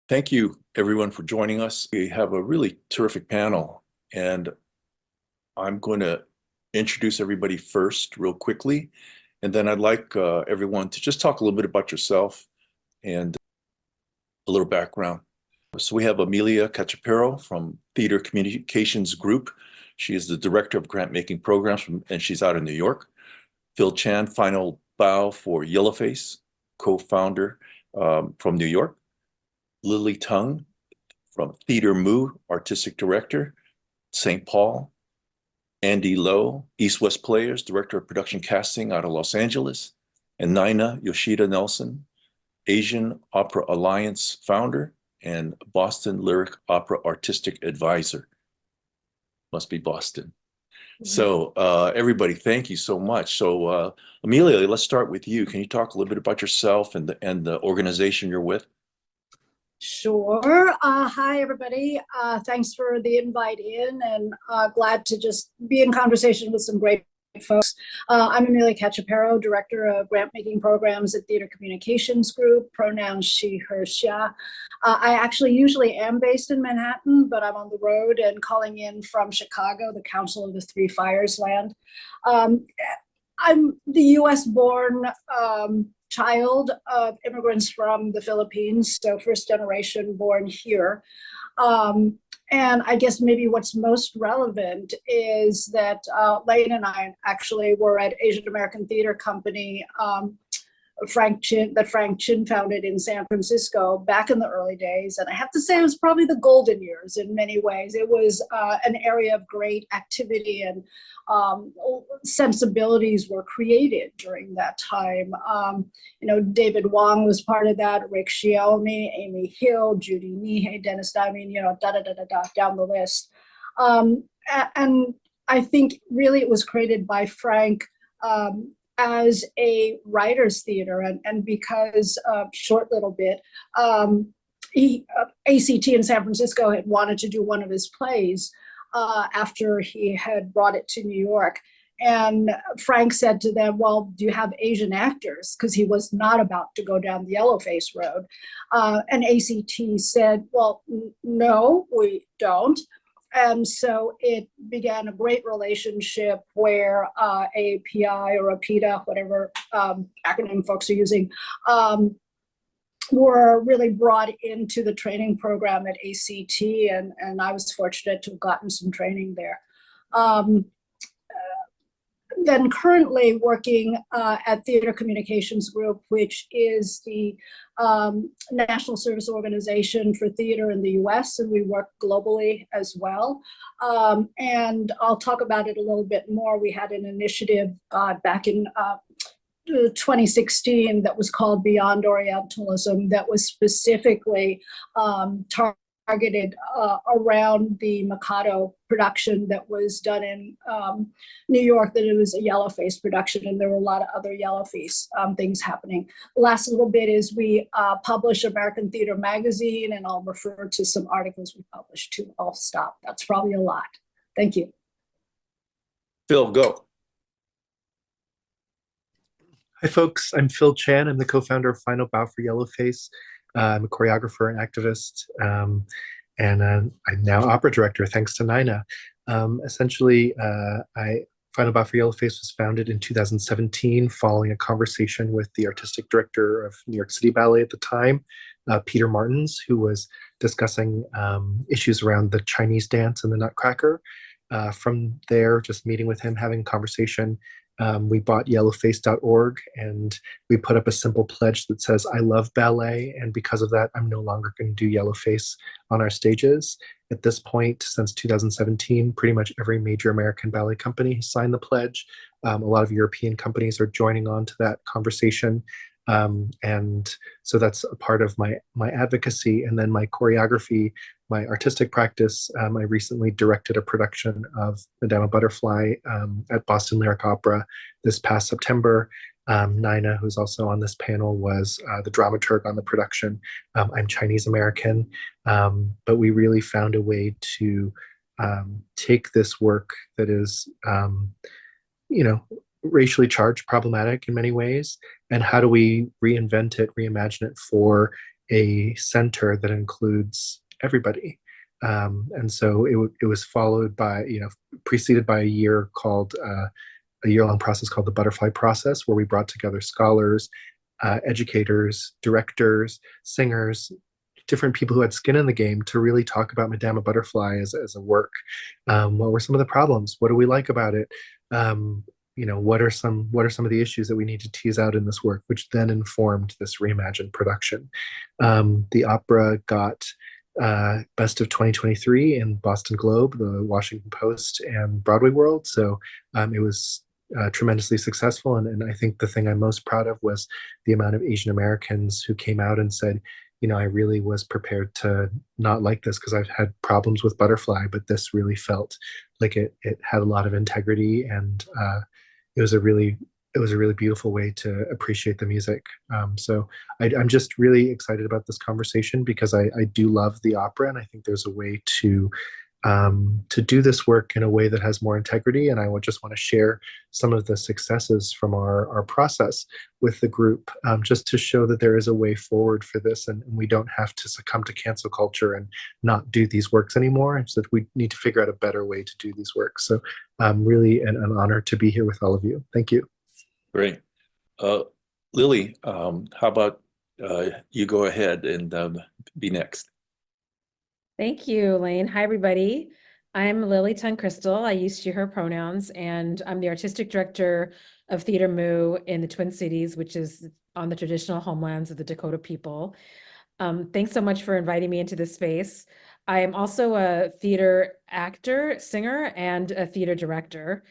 Thank you, everyone, for joining us. We have a really terrific panel, and I'm going to introduce everybody first real quickly, and then I'd like everyone to just talk a little bit about yourself and a little background. So we have EMILYA CACHAPERO from Theater Communications Group. She is the Director of Grantmaking Programs, and she's out in New York. Phil Chan, Final Bow for Yellowface, co-founder from New York. Lily Tung from Theater Moo, Artistic Director, St. Paul. Andy Lowe, East West Players, Director of Production Casting out of Los Angeles. And Nina YOSHIDA Nelson, Asian Opera Alliance founder and Boston Lyric Opera Artistic Advisor. Must be Boston. So everybody, thank you so much. So EMILYA, let's start with you. Can you talk a little bit about yourself and the organization you're with? Sure. Hi, everybody. Thanks for the invite in, and glad to just be in conversation with some great folks. I'm EMILYA CACHAPERO, Director of Grant-Making Programs at Theater Communications Group, pronouns she, her, sha. I actually usually am based in Manhattan, but I'm on the road and calling in from Chicago, the Council of the Three Fires land. I'm the US-born child of immigrants from the Philippines, so first generation born here. And I guess maybe what's most relevant is that Lane and I actually were at Asian American Theater Company, Frank Chin founded in San Francisco back in the early days. And I have to say it was probably the golden years in many ways. It was an area of great activity, and sensibilities were created during that time. David Wong was part of that, Rick Xiaomi, Amy Hill, Judy Nihei, Dennis Diamond, down the list. And I think really it was created by Frank as a writer's theater, and because short little bit, ACT in San Francisco had wanted to do one of his plays after he had brought it to New York. And Frank said to them, well, do you have Asian actors? Because he was not about to go down the Yellowface road. And ACT said, well, no, we don't. And so it began a great relationship where API or APITA, whatever acronym folks are using, were really brought into the training program at ACT, and I was fortunate to have gotten some training there. Then currently working at Theater Communications Group, which is the national service organization for theater in the US, and we work globally as well. And I'll talk about it a little bit more. We had an initiative back in 2016 that was called Beyond Orientalism, that was specifically targeted around the Mikado production that was done in New York, that it was a Yellowface production, and there were a lot of other Yellowface things happening. The last little bit is we publish American Theater Magazine, and I'll refer to some articles we published too. I'll stop. That's probably a lot. Thank you. Phil, go. Hi, folks. I'm Phil Chan. I'm the co-founder of Final Bow for Yellowface. I'm a choreographer and activist, and I'm now opera director, thanks to Nina. Essentially, Final Bow for Yellowface was founded in 2017 following a conversation with the artistic director of New York City Ballet at the time, Peter Martins, who was discussing issues around the Chinese dance and the Nutcracker. From there, just meeting with him, having a conversation, we bought yellowface.org, and we put up a simple pledge that says, I love ballet, and because of that, I'm no longer going to do Yellowface on our stages. At this point, since 2017, pretty much every major American ballet company has signed the pledge. A lot of European companies are joining on to that conversation. And so that's a part of my advocacy. And then my choreography, my artistic practice. I recently directed a production of Madama Butterfly at Boston Lyric Opera this past September. Nina, who's also on this panel, was the dramaturg on the production. I'm Chinese American, but we really found a way to take this work that is, racially charged, problematic in many ways, and how do we reinvent it, reimagine it for a center that includes everybody. And so it was followed by, preceded by a year-long process called the Butterfly Process, where we brought together scholars, educators, directors, singers, different people who had skin in the game to really talk about Madama Butterfly as a work. What were some of the problems? What do we like about it? What are some of the issues that we need to tease out in this work, which then informed this reimagined production. The opera got Best of 2023 in Boston Globe, the Washington Post, and Broadway World. So it was tremendously successful. And I think the thing I'm most proud of was the amount of Asian Americans who came out and said, I really was prepared to not like this because I've had problems with Butterfly, but this really felt like it had a lot of integrity, and it was a really beautiful way to appreciate the music. So I'm just really excited about this conversation because I do love the opera, and I think there's a way to do this work in a way that has more integrity. And I would just want to share some of the successes from our process with the group, just to show that there is a way forward for this, and we don't have to succumb to cancel culture and not do these works anymore. It's that we need to figure out a better way to do these works. So really an honor to be here with all of you. Thank you. Great. Lily, how about you go ahead and be next? Thank you, Lane. Hi, everybody. I'm Lily Tung Crystal. I use she, her pronouns, and I'm the artistic director of Theater Moo in the Twin Cities, which is on the traditional homelands of the Dakota people. Thanks so much for inviting me into this space. I am also a theater actor, singer, and a theater director,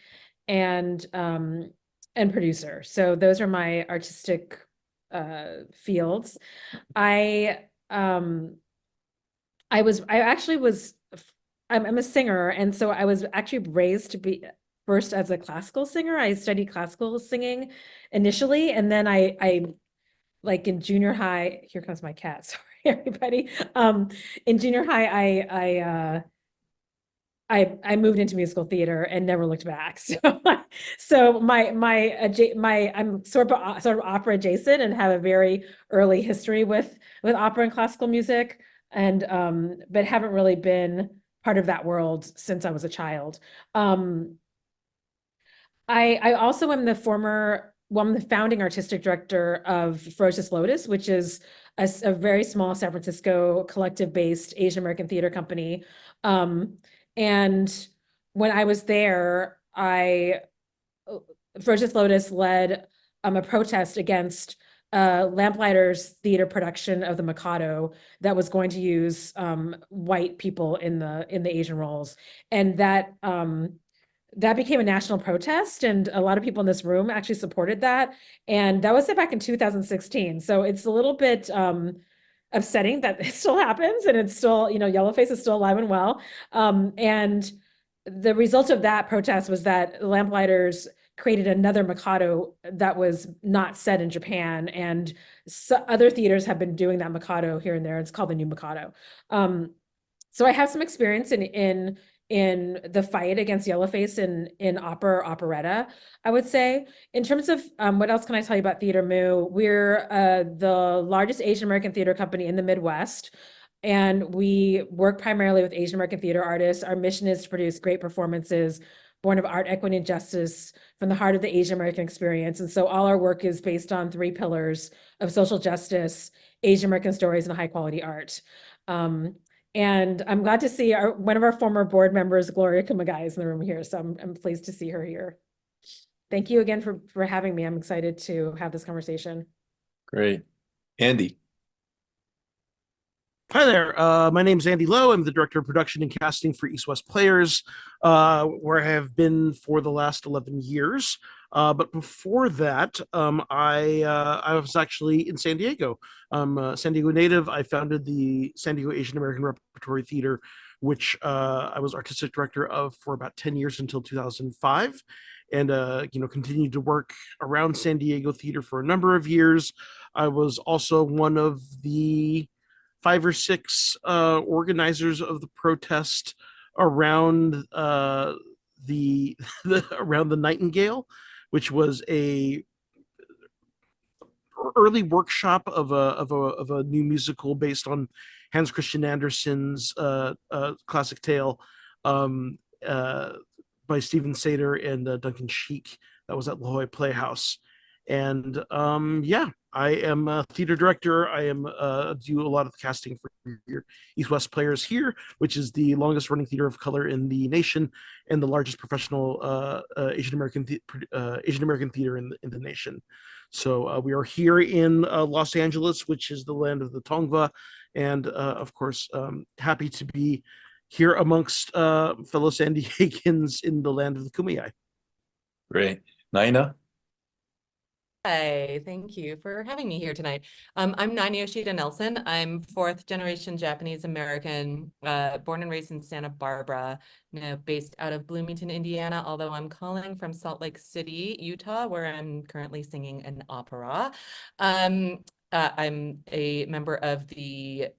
and producer. So those are my artistic fields. I'm a singer, and so I was actually raised to be first as a classical singer. I studied classical singing initially, and then I like in junior high, here comes my cat, sorry everybody. In junior high, I moved into musical theater and never looked back. So I'm sort of opera adjacent and have a very early history with opera and classical music, and but haven't really been part of that world since I was a child. I also am the I'm the founding artistic director of Ferocious Lotus, which is a very small San Francisco collective-based Asian American theater company. And when I was there, Ferocious Lotus led a protest against Lamplighter's theater production of The Mikado that was going to use white people in the Asian roles, and that became a national protest, and a lot of people in this room actually supported that. And that was back in 2016. So it's a little bit upsetting that it still happens, and it's still, Yellowface is still alive and well. And the result of that protest was that Lamplighters created another Mikado that was not set in Japan, and other theaters have been doing that Mikado here and there. It's called the New Mikado. So I have some experience in the fight against Yellowface in opera or operetta, I would say. In terms of what else can I tell you about Theater Moo? We're the largest Asian American theater company in the Midwest, and we work primarily with Asian American theater artists. Our mission is to produce great performances born of art, equity, and justice from the heart of the Asian American experience. And so all our work is based on 3 pillars of social justice, Asian American stories, and high quality art. And I'm glad to see one of our former board members, Gloria Kumagai, is in the room here. So I'm pleased to see her here. Thank you again for having me. I'm excited to have this conversation. Great. Andy. Hi there. My name is Andy Lowe. I'm the director of production and casting for East West Players, where I have been for the last 11 years. But before that, I was actually in San Diego. I'm a San Diego native. I founded the San Diego Asian American Repertory Theater, which I was artistic director of for about 10 years until 2005. And continued to work around San Diego theater for a number of years. I was also one of the 5 or 6 organizers of the protest around around the Nightingale, which was a early workshop of a new musical based on Hans Christian Andersen's classic tale, um, by Stephen Sater and Duncan Sheik. That was at LOWE Playhouse. And yeah, I am a theater director. I am do a lot of the casting for your East West Players here, which is the longest running theater of color in the nation and the largest professional Asian American theater in the nation. So we are here in Los Angeles, which is the land of the Tongva, and of course, happy to be here amongst fellow San Diegans in the land of the Kumeyaay. Great. Naina? Hi, thank you for having me here tonight. I'm YOSHIDA NELSEN. I'm fourth generation Japanese American, born and raised in Santa Barbara, now based out of Bloomington, Indiana, although I'm calling from Salt Lake City, Utah, where I'm currently singing an opera. I'm a member of the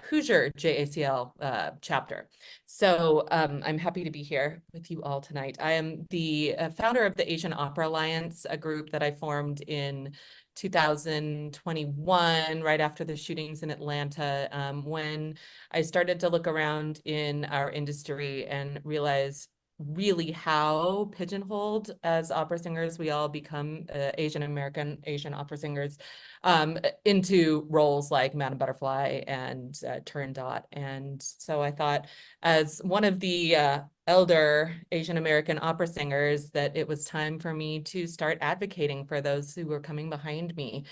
Hoosier JACL chapter. So I'm happy to be here with you all tonight. I am the founder of the Asian Opera Alliance, a group that I formed in 2021, right after the shootings in Atlanta, when I started to look around in our industry and realize really how pigeonholed as opera singers we all become, Asian American Asian opera singers, into roles like Madama Butterfly and Turandot. And so I thought, as one of the elder Asian American opera singers, that it was time for me to start advocating for those who were coming behind me.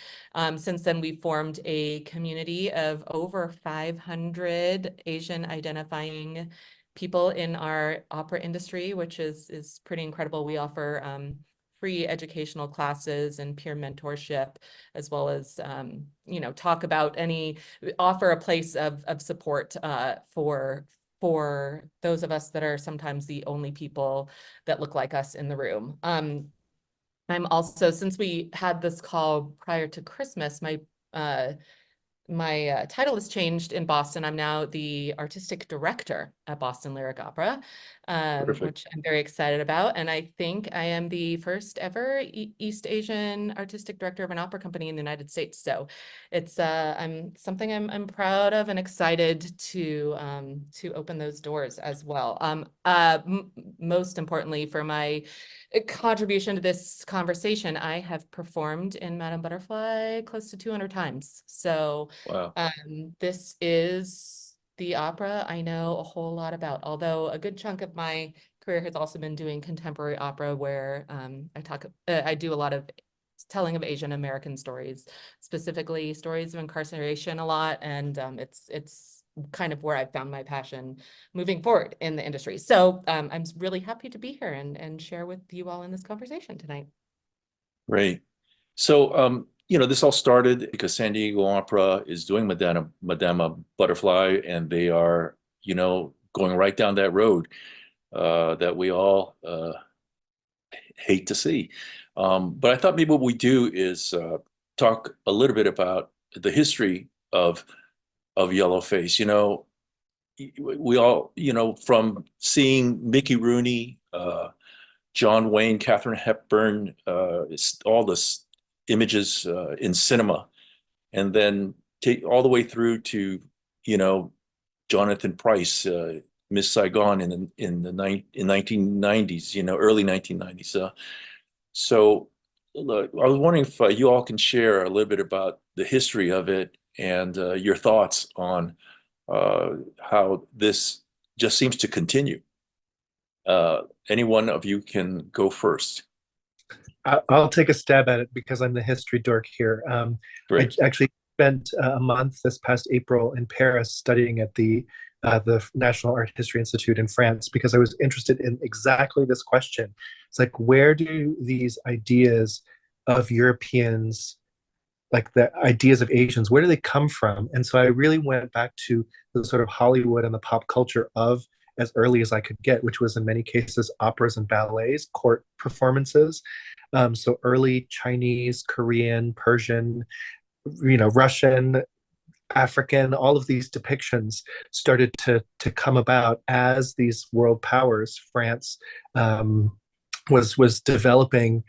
Since then, we formed a community of over 500 Asian identifying people in our opera industry, which is pretty incredible. We offer free educational classes and peer mentorship, as well as talk about offer a place of support for those of us that are sometimes the only people that look like us in the room. I'm also, since we had this call prior to Christmas, my title has changed in Boston. I'm now the artistic director at Boston Lyric Opera, which I'm very excited about. And I think I am the first ever East Asian artistic director of an opera company in the United States. So it's something I'm proud of and excited to open those doors as well. Most importantly, for my contribution to this conversation, I have performed in Madama Butterfly close to 200 times. So Wow. this is the opera I know a whole lot about, although a good chunk of my career has also been doing contemporary opera, where I do a lot of telling of Asian American stories, specifically stories of incarceration a lot, and it's kind of where I found my passion moving forward in the industry. So I'm really happy to be here and share with you all in this conversation tonight. Great. So, this all started because San Diego Opera is doing Madama Butterfly, and they are, going right down that road that we all hate to see. But I thought maybe what we do is talk a little bit about the history of Yellowface. We all, from seeing Mickey Rooney, John Wayne, Katharine Hepburn, all this images in cinema, and then take all the way through to, Jonathan Pryce, Miss Saigon in the 1990s, early 1990s. So look, I was wondering if you all can share a little bit about the history of it and your thoughts on how this just seems to continue. Any one of you can go first. I'll take a stab at it because I'm the history dork here. I actually spent a month this past April in Paris studying at the National Art History Institute in France, because I was interested in exactly this question. It's like, where do these ideas of Europeans, like the ideas of Asians, where do they come from? And so I really went back to the sort of Hollywood and the pop culture of as early as I could get, which was in many cases operas and ballets, court performances. So early Chinese, Korean, Persian, Russian, African, all of these depictions started to come about as these world powers, France, was developing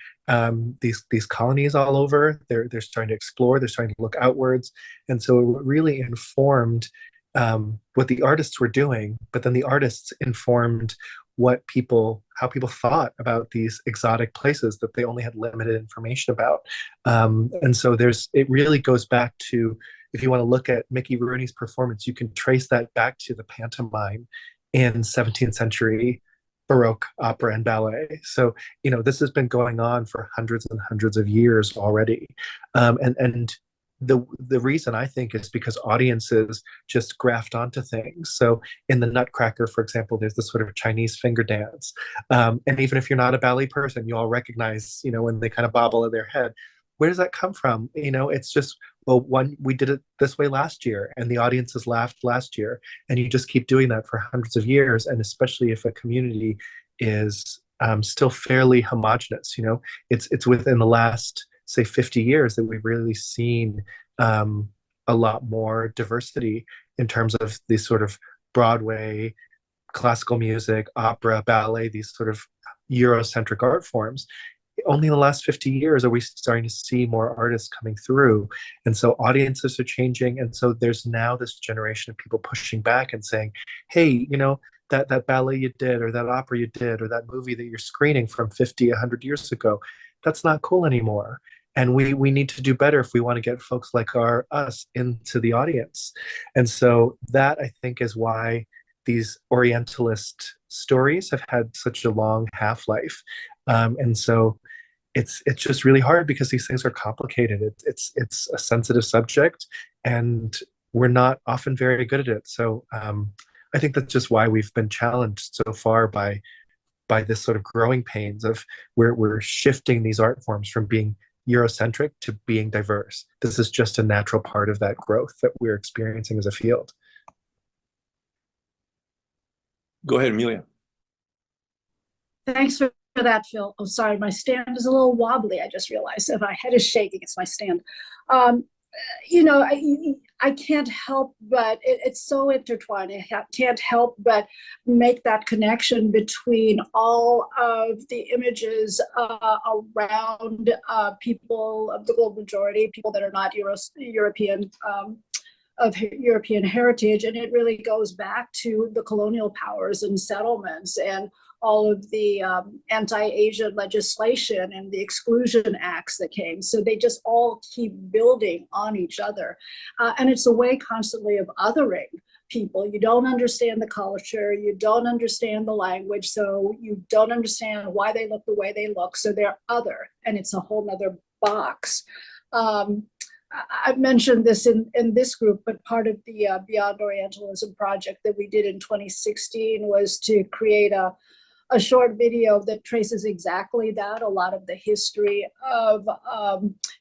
these colonies all over. They're starting to explore. They're starting to look outwards, and so it really informed what the artists were doing. But then the artists informed how people thought about these exotic places that they only had limited information about. And so it really goes back to, if you want to look at Mickey Rooney's performance, you can trace that back to the pantomime in 17th century Baroque opera and ballet. So, this has been going on for hundreds and hundreds of years already. And the reason, I think, is because audiences just graft onto things. So in the Nutcracker, for example, there's this sort of Chinese finger dance. And even if you're not a ballet person, you all recognize, when they kind of bobble in their head. Where does that come from? It's just, well, we did it this way last year, and the audiences laughed last year, and you just keep doing that for hundreds of years. And especially if a community is still fairly homogenous, it's within the last, say, 50 years that we've really seen a lot more diversity in terms of these sort of Broadway, classical music, opera, ballet, these sort of Eurocentric art forms. Only in the last 50 years are we starting to see more artists coming through. And so audiences are changing. And so there's now this generation of people pushing back and saying, hey, that ballet you did, or that opera you did, or that movie that you're screening from 50, 100 years ago, that's not cool anymore. And we need to do better if we want to get folks like us into the audience. And so that, I think, is why these Orientalist stories have had such a long half-life. And so it's just really hard because these things are complicated. It's a sensitive subject, and we're not often very good at it. So I think that's just why we've been challenged so far by this sort of growing pains of we're shifting these art forms from being Eurocentric to being diverse. This is just a natural part of that growth that we're experiencing as a field. Go ahead, EMILYA. Thanks for that, Phil. Oh, sorry, my stand is a little wobbly. I just realized if my head is shaking, it's my stand. I can't help but it's so intertwined. I can't help but make that connection between all of the images around people of the global majority, people that are not European, of European heritage. And it really goes back to the colonial powers and settlements and all of the anti-Asian legislation and the exclusion acts that came. So they just all keep building on each other. And it's a way constantly of othering people. You don't understand the culture, you don't understand the language, so you don't understand why they look the way they look. So they're other, and it's a whole nother box. I've mentioned this in this group, but part of the Beyond Orientalism project that we did in 2016 was to create a short video that traces exactly that, a lot of the history of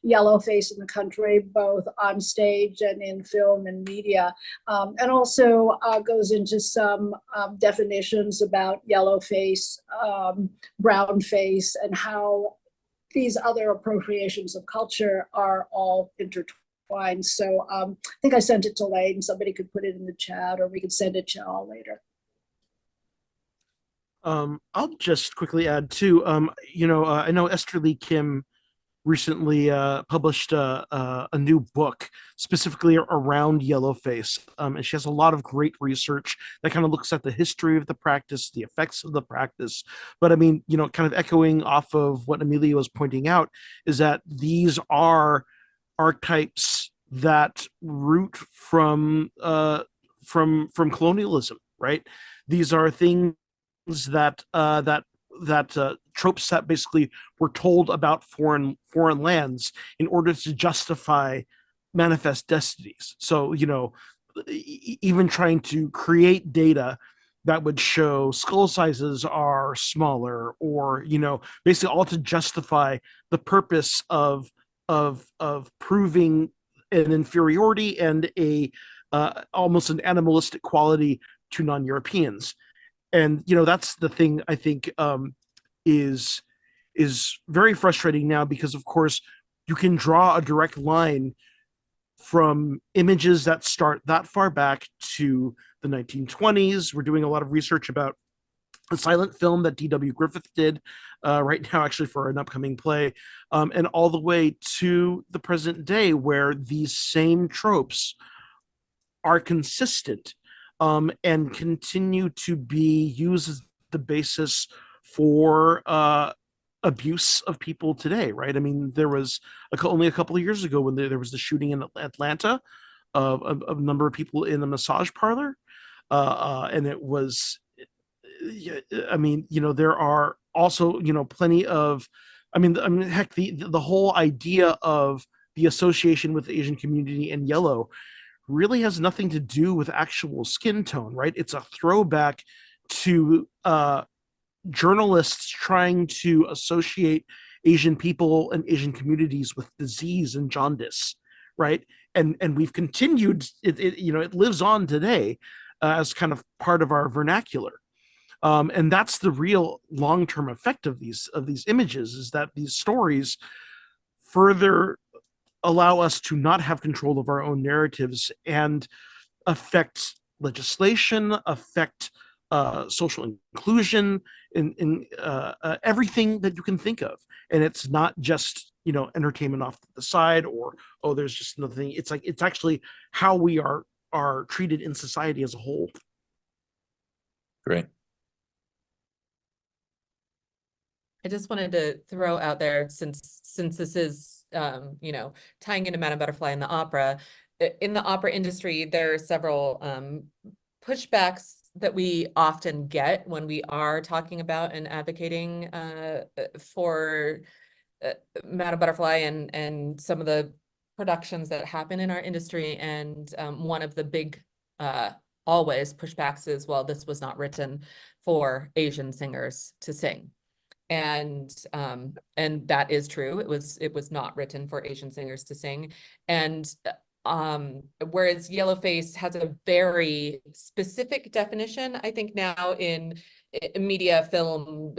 Yellowface in the country, both on stage and in film and media, and also goes into some definitions about Yellowface, brownface, and how these other appropriations of culture are all intertwined. So I think I sent it to Lane. Somebody could put it in the chat, or we could send it to y'all later. I'll just quickly add too. I know Esther Lee Kim recently published a new book specifically around Yellowface, and she has a lot of great research that kind of looks at the history of the practice, the effects of the practice. But I mean, kind of echoing off of what EMILYA was pointing out, is that these are archetypes that root from colonialism, right? These are things that tropes that basically were told about foreign lands in order to justify manifest destinies. So even trying to create data that would show skull sizes are smaller, or basically all to justify the purpose of proving an inferiority and a almost an animalistic quality to non-Europeans. And that's the thing I think is very frustrating now, because of course you can draw a direct line from images that start that far back to the 1920s. We're doing a lot of research about a silent film that D.W. Griffith did right now, actually, for an upcoming play, and all the way to the present day, where these same tropes are consistent and continue to be used as the basis for abuse of people today, right? I mean, there was only a couple of years ago when there was the shooting in Atlanta of a number of people in a massage parlor, and it was, I mean, there are also, plenty of, heck, the whole idea of the association with the Asian community and yellow really has nothing to do with actual skin tone, right? It's a throwback to journalists trying to associate Asian people and Asian communities with disease and jaundice, right? And we've continued it lives on today as kind of part of our vernacular. And that's the real long-term effect of these images, is that these stories further allow us to not have control of our own narratives and affect legislation, affect social inclusion, in everything that you can think of. And it's not just entertainment off to the side, or there's just nothing. It's like, it's actually how we are treated in society as a whole. Great. I just wanted to throw out there, since this is tying into Madame Butterfly and the opera. In the opera industry, there are several pushbacks that we often get when we are talking about and advocating for Madame Butterfly and some of the productions that happen in our industry. And one of the big always pushbacks is, well, this was not written for Asian singers to sing. And that is true. It was not written for Asian singers to sing. And whereas Yellowface has a very specific definition, I think now in media, film,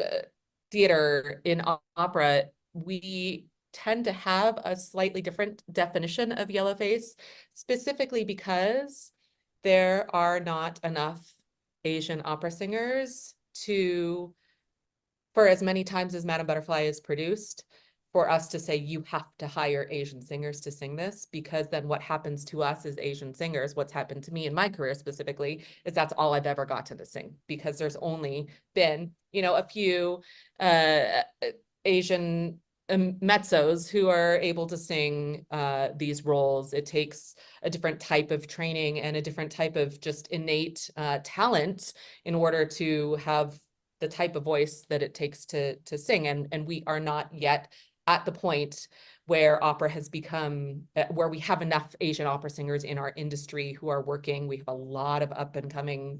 theater, in opera, we tend to have a slightly different definition of Yellowface, specifically because there are not enough Asian opera singers for as many times as Madame Butterfly is produced, for us to say, you have to hire Asian singers to sing this, because then what happens to us as Asian singers, what's happened to me in my career specifically, is that's all I've ever gotten to sing, because there's only been, a few Asian mezzos who are able to sing these roles. It takes a different type of training and a different type of just innate talent in order to have the type of voice that it takes to sing. And we are not yet at the point where opera has become, where we have enough Asian opera singers in our industry who are working. We have a lot of up and coming,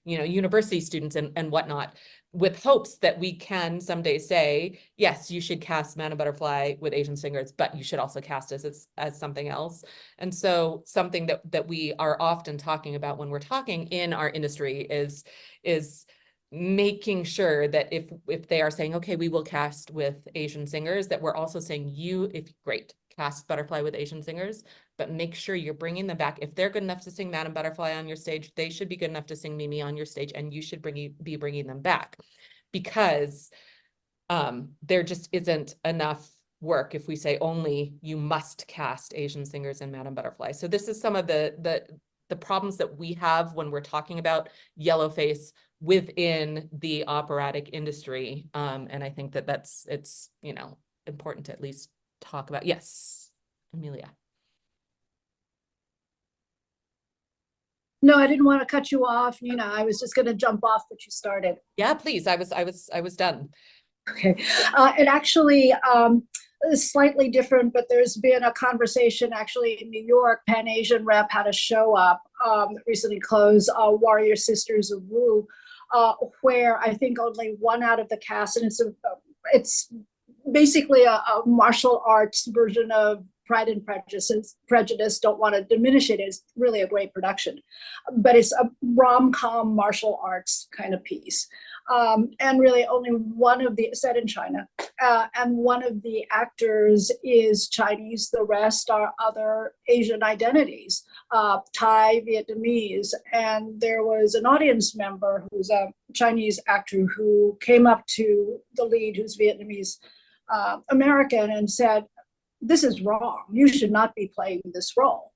university students and whatnot, with hopes that we can someday say, yes, you should cast Madame Butterfly with Asian singers, but you should also cast us as something else. And so something that we are often talking about when we're talking in our industry is making sure that if they are saying, okay, we will cast with Asian singers, that we're also saying, great, cast Butterfly with Asian singers, but make sure you're bringing them back. If they're good enough to sing Madame Butterfly on your stage, they should be good enough to sing Mimi on your stage, and you should be bringing them back, because there just isn't enough work if we say only you must cast Asian singers in Madame Butterfly. So this is some of the problems that we have when we're talking about Yellowface within the operatic industry. And I think it's important to at least talk about. Yes, EMILYA. No, I didn't want to cut you off, Nina. I was just going to jump off what you started. Yeah, please. I was done. Okay. It actually is slightly different, but there's been a conversation actually in New York. Pan Asian Rep had a show up recently closed, Warrior Sisters of WU, where I think only one out of the cast, and it's basically a martial arts version of Pride and Prejudice. Don't want to diminish it. It's really a great production, but it's a rom-com martial arts kind of piece. And really only one of the, set in China, and one of the actors is Chinese. The rest are other Asian identities, Thai, Vietnamese. And there was an audience member who's a Chinese actor who came up to the lead, who's Vietnamese American, and said, "This is wrong. You should not be playing this role."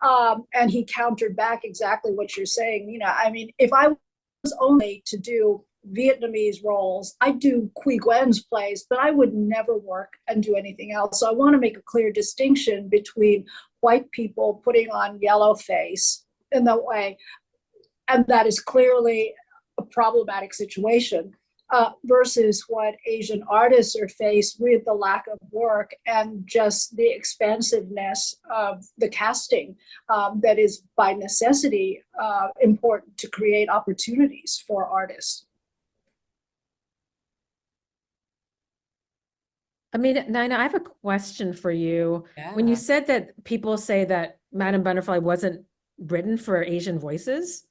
And he countered back exactly what you're saying. You know, I mean, if I was only to do Vietnamese roles, I do Quy Nguyen's plays, but I would never work and do anything else. So I want to make a clear distinction between white people putting on Yellowface in that way, and that is clearly a problematic situation, versus what Asian artists are faced with, the lack of work and just the expansiveness of the casting that is by necessity important to create opportunities for artists. I mean, Nina, I have a question for you. When you Yeah. said that people say that Madame Butterfly wasn't written for Asian voices,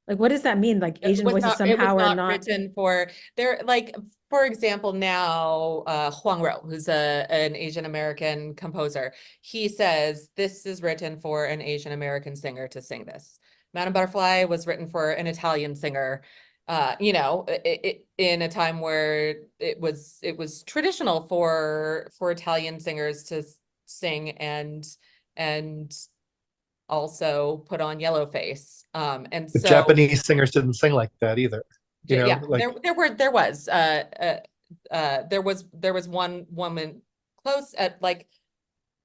like what does that mean? Like Asian voices It somehow was are not not. written for there. Like, for example, now Huang Ro, who's an Asian American composer, he says this is written for an Asian American singer to sing this. Madame Butterfly was written for an Italian singer. You know, in a time where it was traditional for Italian singers to sing and also put on Yellowface. And The so Japanese singers didn't sing like that either. You know, yeah, like there was one woman close at, like,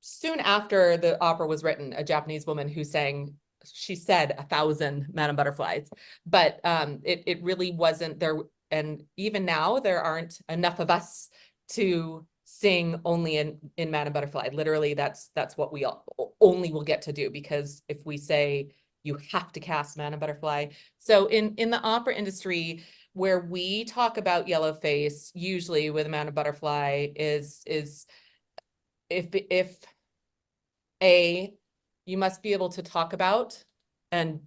soon after the opera was written, a Japanese woman who sang, she said 1,000 Madame Butterflies, but it really wasn't there. And even now there aren't enough of us to sing only in Madame Butterfly. Literally, that's what we only will get to do, because if we say you have to cast Madame Butterfly. So in the opera industry, where we talk about Yellowface, usually with Madame Butterfly, is if you must be able to talk about and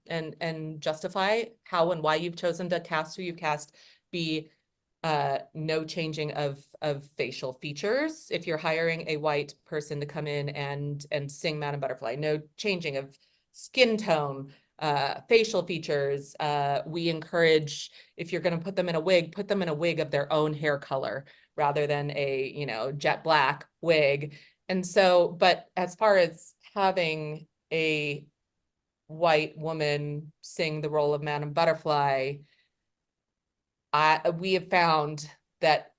justify how and why you've chosen to cast who you've cast. B, no changing of facial features. If you're hiring a white person to come in and sing Madame Butterfly, no changing of skin tone, facial features. We encourage, if you're going to put them in a wig, put them in a wig of their own hair color rather than a, you know, jet black wig. And so, but as far as having a white woman sing the role of Madame Butterfly, we have found that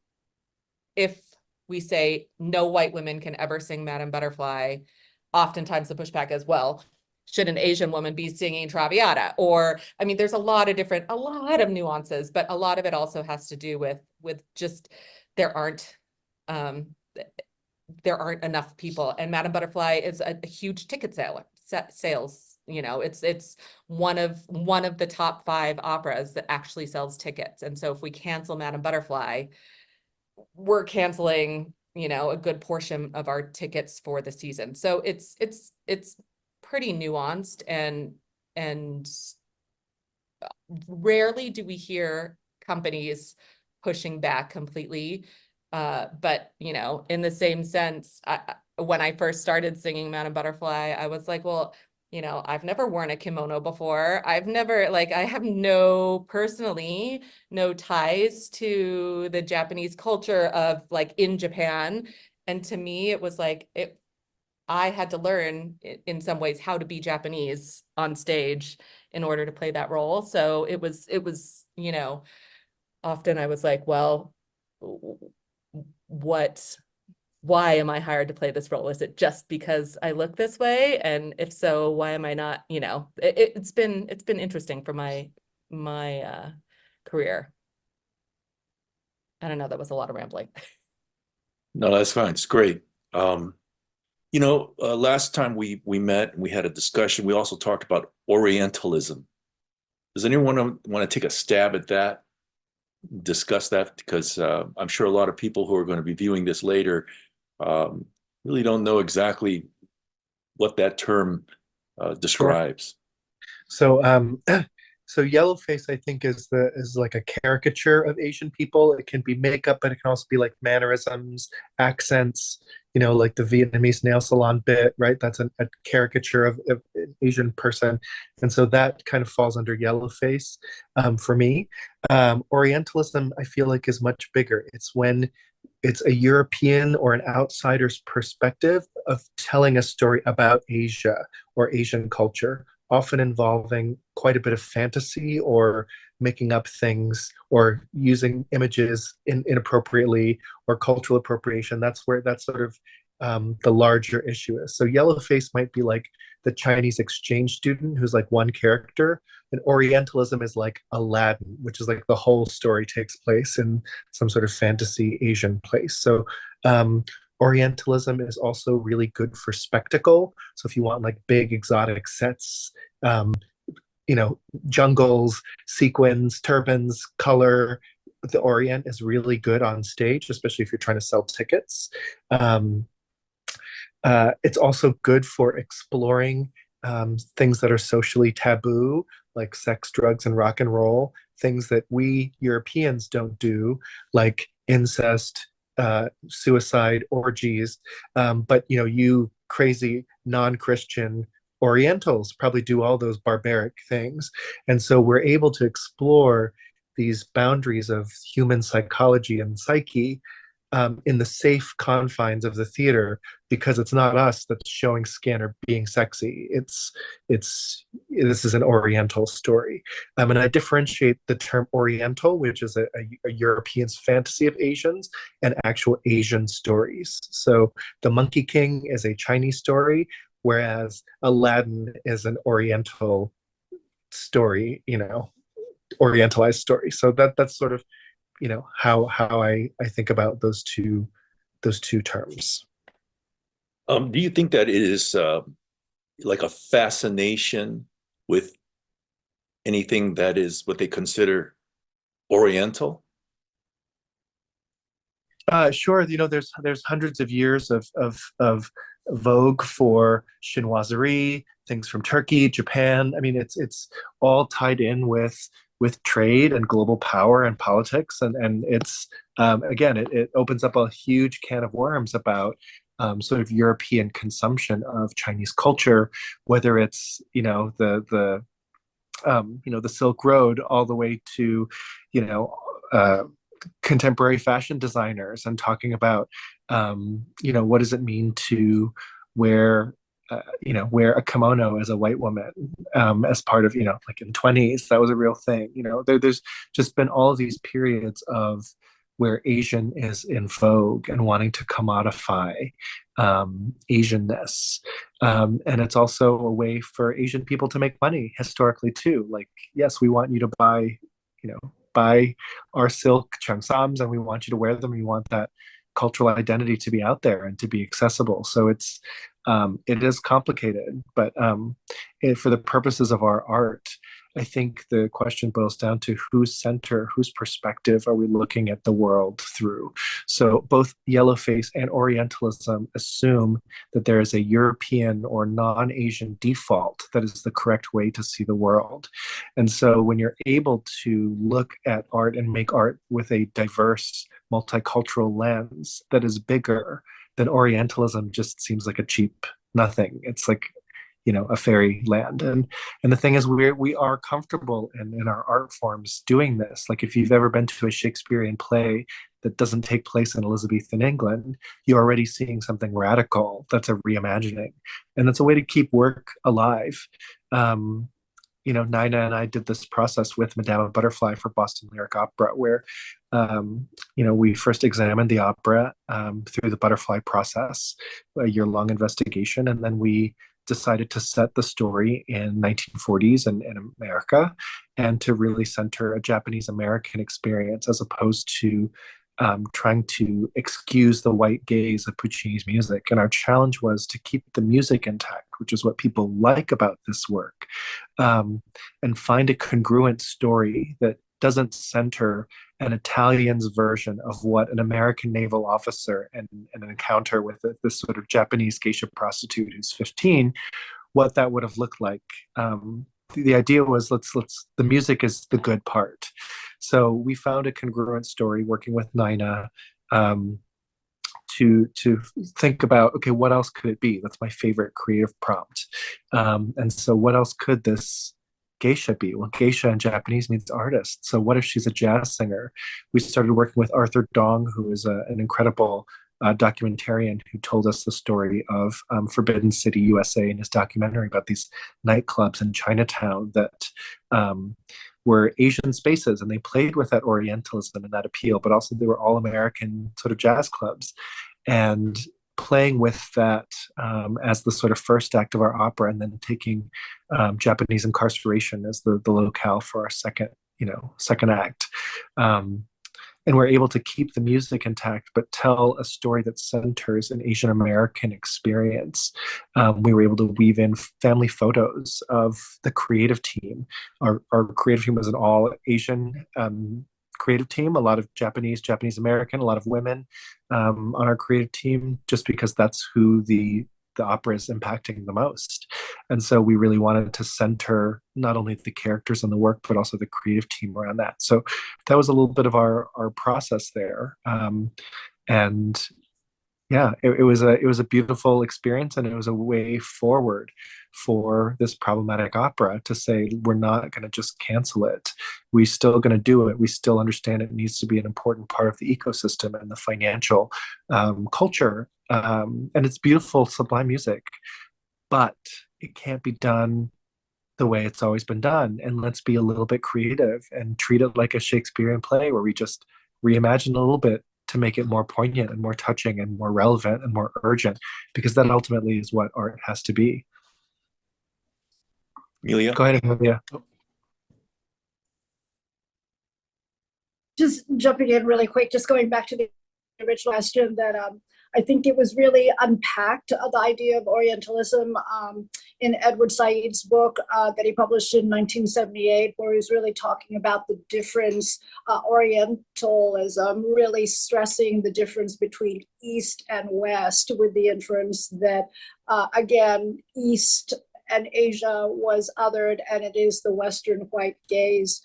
if we say no white women can ever sing Madame Butterfly, oftentimes the pushback is, well, should an Asian woman be singing Traviata? Or, I mean, there's a lot of nuances, but a lot of it also has to do with just there aren't enough people. And Madame Butterfly is a huge ticket sales. You know, it's one of the top 5 operas that actually sells tickets. And so if we cancel Madame Butterfly, we're canceling, you know, a good portion of our tickets for the season. So it's pretty nuanced, and rarely do we hear companies pushing back completely. But, you know, in the same sense, when I first started singing Madame Butterfly, I was like, well, you know, I've never worn a kimono before. I have personally no ties to the Japanese culture of, like, in Japan. And to me, it was like, I had to learn in some ways how to be Japanese on stage in order to play that role. So it was, you know, often I was like, well, why am I hired to play this role? Is it just because I look this way? And if so, why am I not, you know, it's been interesting for my career. I don't know, that was a lot of rambling. No, that's fine. It's great. You know, last time we met and we had a discussion, we also talked about Orientalism. Does anyone want to take a stab at that? Discuss that, because I'm sure a lot of people who are going to be viewing this later really don't know exactly what that term describes. So So Yellowface, I think, is like a caricature of Asian people. It can be makeup, but it can also be like mannerisms, accents, like the Vietnamese nail salon bit, right? That's a caricature of an Asian person. And so that kind of falls under Yellowface for me. Orientalism, I feel like, is much bigger. It's when it's a European or an outsider's perspective of telling a story about Asia or Asian culture, often involving quite a bit of fantasy or making up things or using images inappropriately or cultural appropriation. That's sort of the larger issue is. So Yellowface might be like the Chinese exchange student who's like one character, and Orientalism is like Aladdin, which is like the whole story takes place in some sort of fantasy Asian place. So Orientalism is also really good for spectacle. So if you want like big exotic sets, um, jungles, sequins, turbans, color, the Orient is really good on stage, especially if you're trying to sell tickets. It's also good for exploring things that are socially taboo, like sex, drugs, and rock and roll, things that we Europeans don't do, like incest, suicide, orgies. But you crazy non-Christian Orientals probably do all those barbaric things. And so we're able to explore these boundaries of human psychology and psyche in the safe confines of the theater, because it's not us that's showing skin or being sexy. It's this is an Oriental story, and I differentiate the term Oriental, which is a European's fantasy of Asians, and actual Asian stories. So the Monkey King is a Chinese story, whereas Aladdin is an Oriental story, Orientalized story. So that's sort of how I think about those two terms. Do you think that it is like a fascination with anything that is what they consider Oriental? Sure. There's hundreds of years of vogue for chinoiserie, things from Turkey, Japan. I mean, it's all tied in with trade and global power and politics, and it's again, it opens up a huge can of worms about sort of European consumption of Chinese culture, whether it's the Silk Road all the way to uh, contemporary fashion designers, and talking about what does it mean to wear wear a kimono as a white woman, as part of like in 20s that was a real thing. There's just been all of these periods of where Asian is in vogue and wanting to commodify Asianness, and it's also a way for Asian people to make money historically too. Like, yes, we want you to buy our silk cheongsams, and we want you to wear them. We want that cultural identity to be out there and to be accessible. So it is complicated, but for the purposes of our art, I think the question boils down to whose perspective are we looking at the world through? So both Yellowface and Orientalism assume that there is a European or non-Asian default that is the correct way to see the world. And so when you're able to look at art and make art with a diverse, multicultural lens that is bigger, then Orientalism just seems like a cheap nothing. It's like a fairy land, and the thing is, we are comfortable in our art forms doing this. Like, if you've ever been to a Shakespearean play that doesn't take place in Elizabethan England, you're already seeing something radical that's a reimagining, and it's a way to keep work alive. Nina and I did this process with Madama Butterfly for Boston Lyric Opera, where we first examined the opera through the butterfly process, a year-long investigation, and then we decided to set the story in 1940s in America, and to really center a Japanese American experience, as opposed to trying to excuse the white gaze of Puccini's music. And our challenge was to keep the music intact, which is what people like about this work, and find a congruent story that doesn't center an Italian's version of what an American naval officer and an encounter with this sort of Japanese geisha prostitute who's 15, what that would have looked like the idea was let's the music is the good part. So we found a congruent story working with Nina, to think about, okay, what else could it be? That's my favorite creative prompt. And so what else could this geisha be? Well, geisha in Japanese means artist. So what if she's a jazz singer? We started working with Arthur Dong, who is an incredible documentarian who told us the story of Forbidden City, USA, in his documentary about these nightclubs in Chinatown that were Asian spaces, and they played with that Orientalism and that appeal, but also they were all American sort of jazz clubs. And playing with that as the sort of first act of our opera, and then taking Japanese incarceration as the locale for our second act. And we're able to keep the music intact, but tell a story that centers an Asian American experience. We were able to weave in family photos of the creative team. Our creative team was an all Asian creative team, a lot of Japanese American, a lot of women on our creative team, just because that's who the opera is impacting the most. And so we really wanted to center not only the characters and the work, but also the creative team around that. So that was a little bit of our process there. And yeah, it was a beautiful experience, and it was a way forward for this problematic opera to say, we're not going to just cancel it. We're still going to do it. We still understand it needs to be an important part of the ecosystem and the financial culture. And it's beautiful, sublime music, but it can't be done the way it's always been done. And let's be a little bit creative and treat it like a Shakespearean play where we just reimagine a little bit to make it more poignant and more touching and more relevant and more urgent, because that ultimately is what art has to be. EMILYA? Go ahead, EMILYA. Just jumping in really quick, just going back to the original question, that I think it was really unpacked, the idea of Orientalism in Edward Said's book that he published in 1978, where he was really talking about the difference, Orientalism, really stressing the difference between East and West, with the inference that, again, East and Asia was othered, and it is the Western white gaze.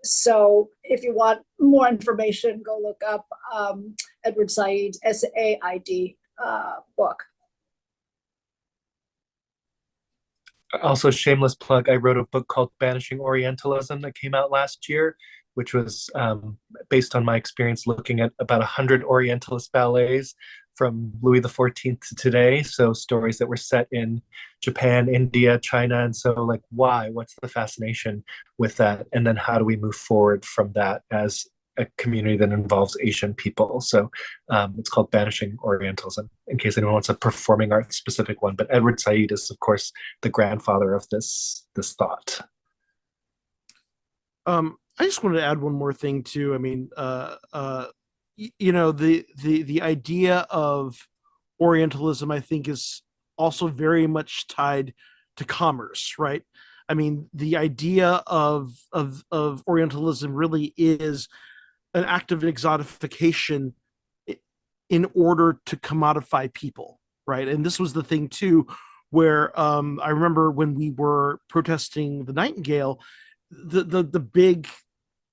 So if you want more information, go look up Edward Said's SAID book. Also, shameless plug, I wrote a book called Banishing Orientalism that came out last year, which was based on my experience looking at about 100 Orientalist ballets from Louis XIV to today. So stories that were set in Japan, India, China. And so like, why? What's the fascination with that? And then how do we move forward from that as a community that involves Asian people? So it's called Banishing Orientalism, in case anyone wants a performing arts specific one. But Edward Said is, of course, the grandfather of this thought. I just wanted to add one more thing too. I mean, you know, the idea of Orientalism, I think, is also very much tied to commerce, right? I mean, the idea of Orientalism really is an act of exotification in order to commodify people, right? And this was the thing too, where I remember when we were protesting the Nightingale, the big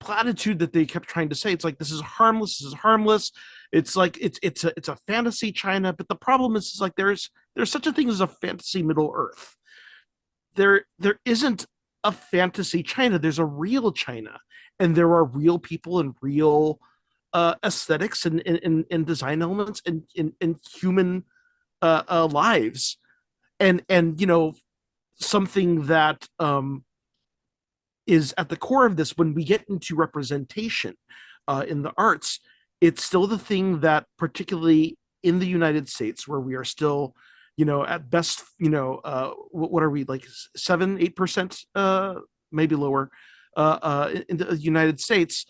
platitude that they kept trying to say, it's like, this is harmless, it's like it's a fantasy China. But the problem is like there's such a thing as a fantasy Middle Earth. There isn't a fantasy China, there's a real China, and there are real people and real aesthetics and design elements and human lives, and you know, something that is at the core of this. When we get into representation in the arts, it's still the thing that, particularly in the United States, where we are still, you know, at best, you know, what are we, like 7-8%, maybe lower, in the United States.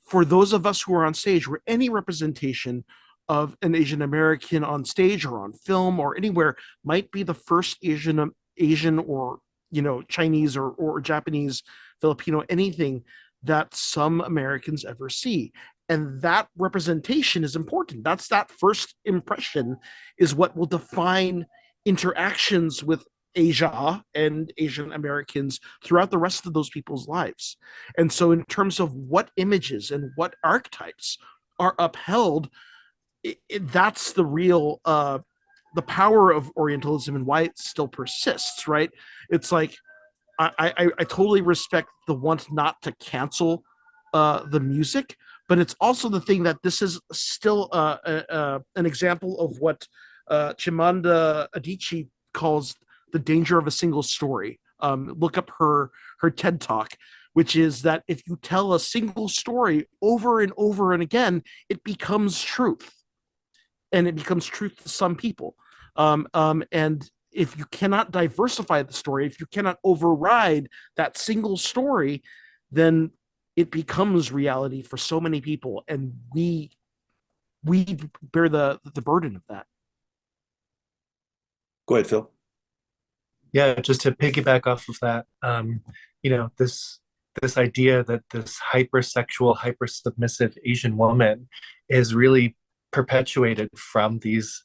For those of us who are on stage, where any representation of an Asian American on stage or on film or anywhere might be the first Asian or, you know, Chinese or Japanese, Filipino, anything that some Americans ever see. And that representation is important. That's that first impression is what will define interactions with Asia and Asian Americans throughout the rest of those people's lives. And so in terms of what images and what archetypes are upheld, that's the real the power of Orientalism and why it still persists, right? It's like I totally respect the want not to cancel the music, but it's also the thing that this is still an example of what Chimamanda Adichie calls the danger of a single story. Look up her TED Talk, which is that if you tell a single story over and over and again, it becomes truth. And it becomes truth to some people. And if you cannot diversify the story, if you cannot override that single story, then it becomes reality for so many people. And we bear the burden of that. Go ahead, Phil. Yeah, just to piggyback off of that, this idea that this hypersexual, hypersubmissive Asian woman is really perpetuated from these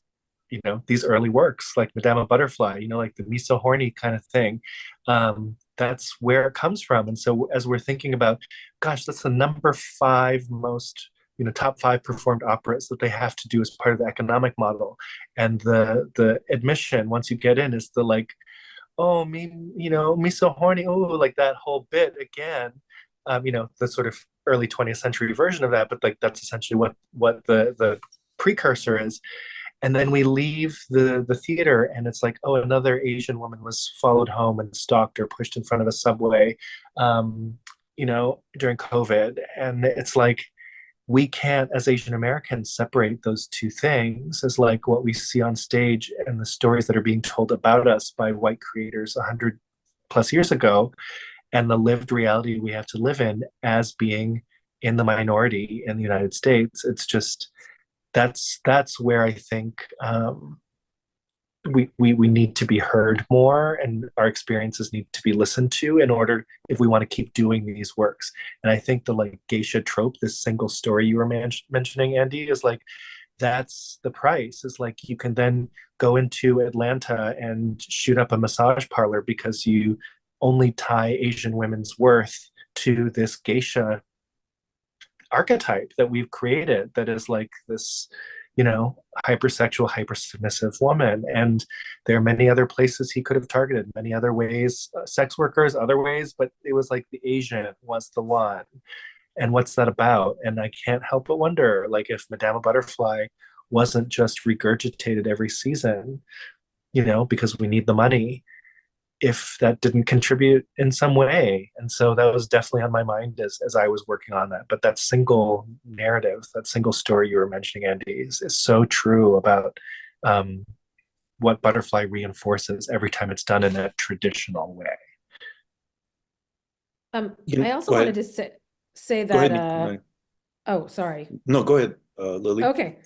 early works like Madama Butterfly, like the me so horny kind of thing. That's where it comes from. And so as we're thinking about, gosh, that's the number 5 most, top 5 performed operas that they have to do as part of the economic model. And the admission, once you get in, is the like, oh, me so horny, oh, like that whole bit again. The sort of early 20th century version of that, but like that's essentially what the precursor is. And then we leave the theater and it's like, oh, another Asian woman was followed home and stalked or pushed in front of a subway, during COVID. And it's like, we can't, as Asian Americans, separate those two things as like what we see on stage and the stories that are being told about us by white creators 100 plus years ago, and the lived reality we have to live in as being in the minority in the United States. It's just, that's where I think we need to be heard more, and our experiences need to be listened to in order, if we want to keep doing these works. And I think the like geisha trope, this single story you were mentioning, Andy, is like, that's the price. Is like, you can then go into Atlanta and shoot up a massage parlor because you only tie Asian women's worth to this geisha archetype that we've created, that is like this, hypersexual, hypersubmissive woman. And there are many other places he could have targeted, many other ways, sex workers, other ways, but it was like the Asian was the one. And what's that about? And I can't help but wonder, like, if Madama Butterfly wasn't just regurgitated every season, because we need the money, if that didn't contribute in some way. And so that was definitely on my mind as I was working on that. But that single narrative, that single story you were mentioning, Andy, is so true about what Butterfly reinforces every time it's done in a traditional way. I also wanted to say Go ahead, that, oh, sorry. No, go ahead, Lily. Okay.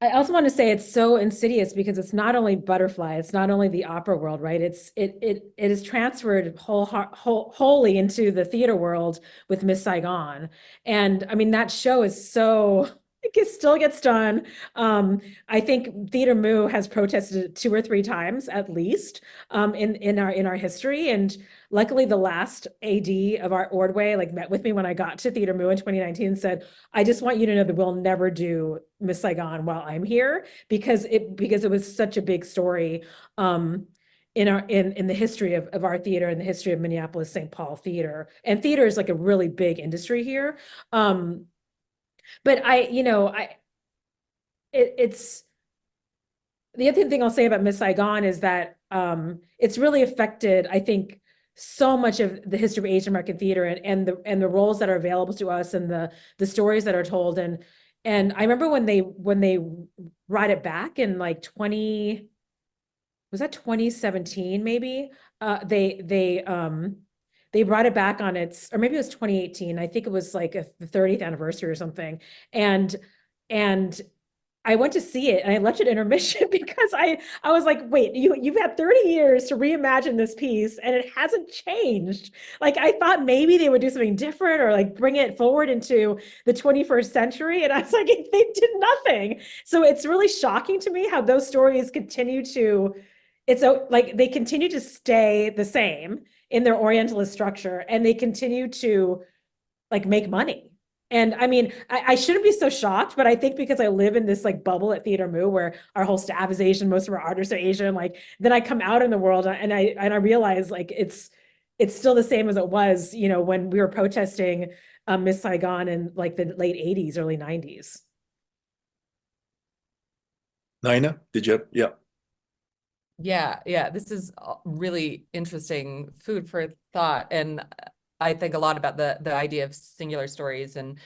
I also want to say it's so insidious because it's not only Butterfly, it's not only the opera world, right? It is transferred wholly into the theater world with Miss Saigon. And I mean, that show is so, it still gets done. I think Theater Mu has protested it 2 or 3 times at least in our history. And luckily the last AD of our Ordway met with me when I got to Theater Mu in 2019 and said, I just want you to know that we'll never do Miss Saigon while I'm here, because it was such a big story in the history of our theater, and the history of Minneapolis St. Paul theater. And theater is like a really big industry here. But it's the other thing I'll say about Miss Saigon is that it's really affected, I think, so much of the history of Asian American theater and the roles that are available to us and the stories that are told. And I remember when they brought it back in like 2017 maybe? They brought it back on its, or maybe it was 2018. I think it was like the 30th anniversary or something. And I went to see it and I left at intermission because I was like, wait, you've had 30 years to reimagine this piece and it hasn't changed. Like, I thought maybe they would do something different or like bring it forward into the 21st century. And I was like, they did nothing. So it's really shocking to me how those stories continue to like they continue to stay the same in their Orientalist structure, and they continue to like make money. And I mean, I shouldn't be so shocked, but I think because I live in this like bubble at Theater Moo where our whole staff is Asian, most of our artists are Asian, like then I come out in the world and I realize like it's still the same as it was, you know, when we were protesting Miss Saigon in like the late 80s, early 90s. Nina, did you? Yeah. Yeah, this is really interesting food for thought, and I think a lot about the idea of singular stories and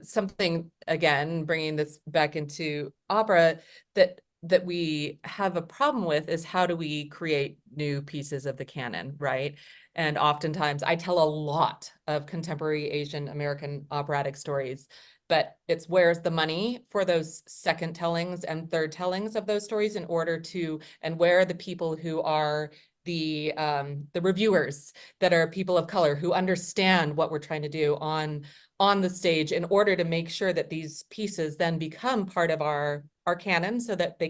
something, again, bringing this back into opera that we have a problem with is how do we create new pieces of the canon, right? And oftentimes I tell a lot of contemporary Asian American operatic stories, but it's where's the money for those second tellings and third tellings of those stories in order to, and where are the people who are the reviewers that are people of color who understand what we're trying to do on the stage in order to make sure that these pieces then become part of our canon so that there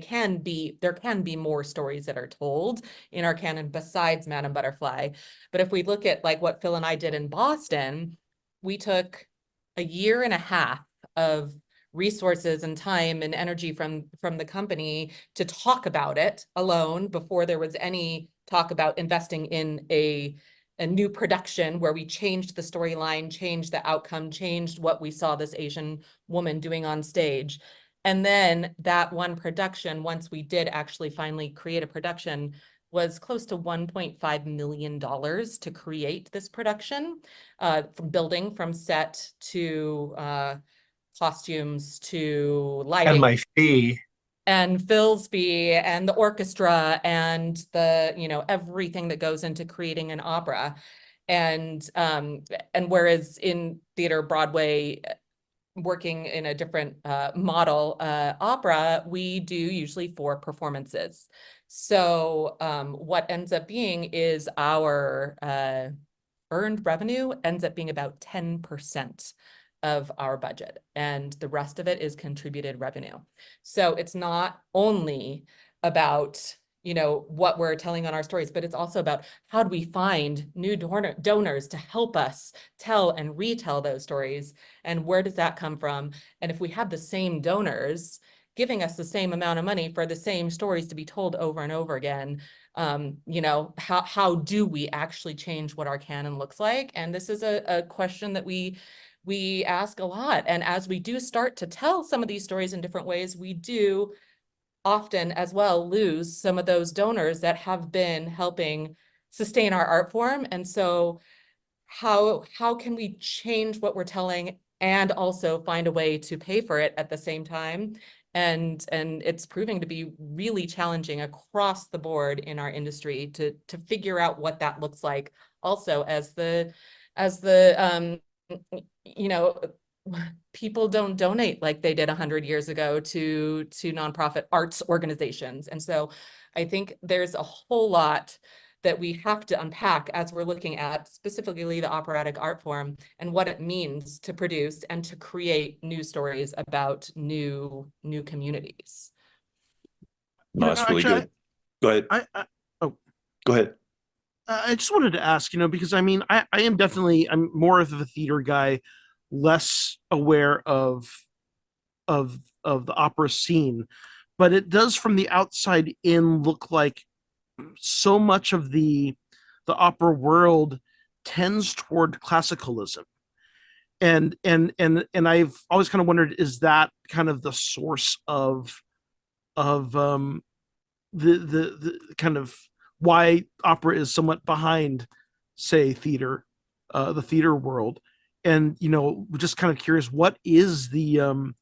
can be more stories that are told in our canon besides Madame Butterfly. But if we look at like what Phil and I did in Boston, we took a year and a half of resources and time and energy from the company to talk about it alone before there was any talk about investing in a new production where we changed the storyline, changed the outcome, changed what we saw this Asian woman doing on stage. And then that one production, once we did actually finally create a production, was close to $1.5 million to create this production, from building, from set to costumes to lighting. And my fee. And Phil's fee and the orchestra and the, you know, everything that goes into creating an opera. And whereas in theater, Broadway, working in a different model, opera, we do usually 4 performances. So what ends up being is our earned revenue ends up being about 10% of our budget, and the rest of it is contributed revenue. So it's not only about, you know, what we're telling on our stories, but it's also about how do we find new donors to help us tell and retell those stories, and where does that come from? And if we have the same donors giving us the same amount of money for the same stories to be told over and over again, you know, how do we actually change what our canon looks like? And this is a question that we ask a lot. And as we do start to tell some of these stories in different ways, we do often as well lose some of those donors that have been helping sustain our art form. And so how can we change what we're telling and also find a way to pay for it at the same time? And it's proving to be really challenging across the board in our industry to figure out what that looks like. Also, as the you know, people don't donate like they did 100 years ago to nonprofit arts organizations. And so I think there's a whole lot that we have to unpack as we're looking at specifically the operatic art form and what it means to produce and to create new stories about new communities. No, that's really good. Go ahead. Go ahead. I just wanted to ask, you know, because I mean, I'm more of a theater guy, less aware of the opera scene, but it does from the outside in look like so much of the opera world tends toward classicalism. And I've always kind of wondered, is that kind of the source of the kind of why opera is somewhat behind, say, theater, the theater world? And you know, just kind of curious, what is the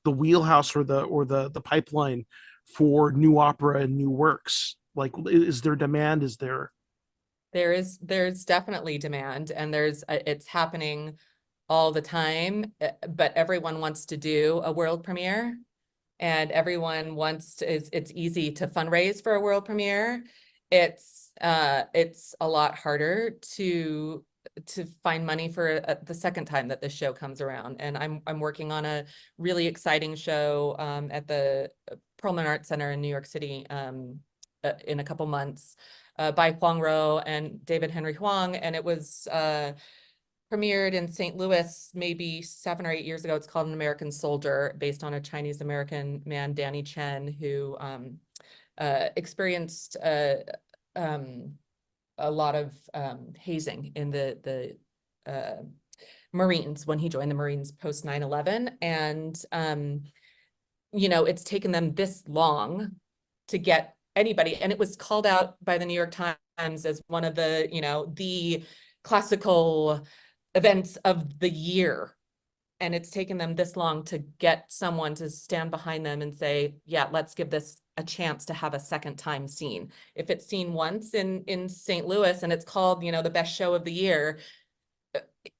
wheelhouse or the pipeline for new opera and new works? Like, is there demand? Is there? There's definitely demand, and it's happening all the time, but everyone wants to do a world premiere, and everyone wants to, it's easy to fundraise for a world premiere. It's a lot harder to to find money for the second time that this show comes around. And I'm working on a really exciting show at the Perlman Arts Center in New York City in a couple months by Huang Ro and David Henry Huang. And it was premiered in St. Louis maybe 7 or 8 years ago. It's called An American Soldier, based on a Chinese-American man, Danny Chen, who experienced a lot of hazing in the Marines when he joined the Marines post 9/11. And, you know, it's taken them this long to get anybody. And it was called out by the New York Times as one of the, you know, the classical events of the year. And it's taken them this long to get someone to stand behind them and say, yeah, let's give this a chance to have a second time seen. If it's seen once in St. Louis and it's called, you know, the best show of the year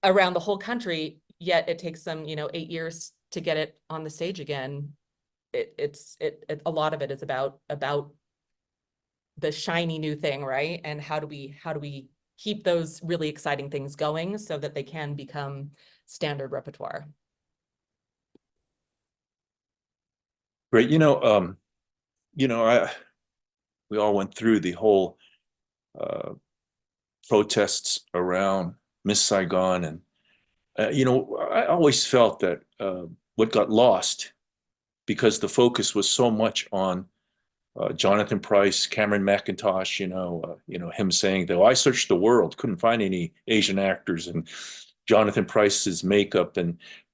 around the whole country, yet it takes them, you know, 8 years to get it on the stage again. A lot of it is about the shiny new thing, right? And how do we keep those really exciting things going so that they can become standard repertoire? Great. We all went through the whole protests around Miss Saigon, and I always felt that what got lost, because the focus was so much on Jonathan Pryce, Cameron McIntosh, him saying that, I searched the world, couldn't find any Asian actors, and Jonathan Pryce's makeup.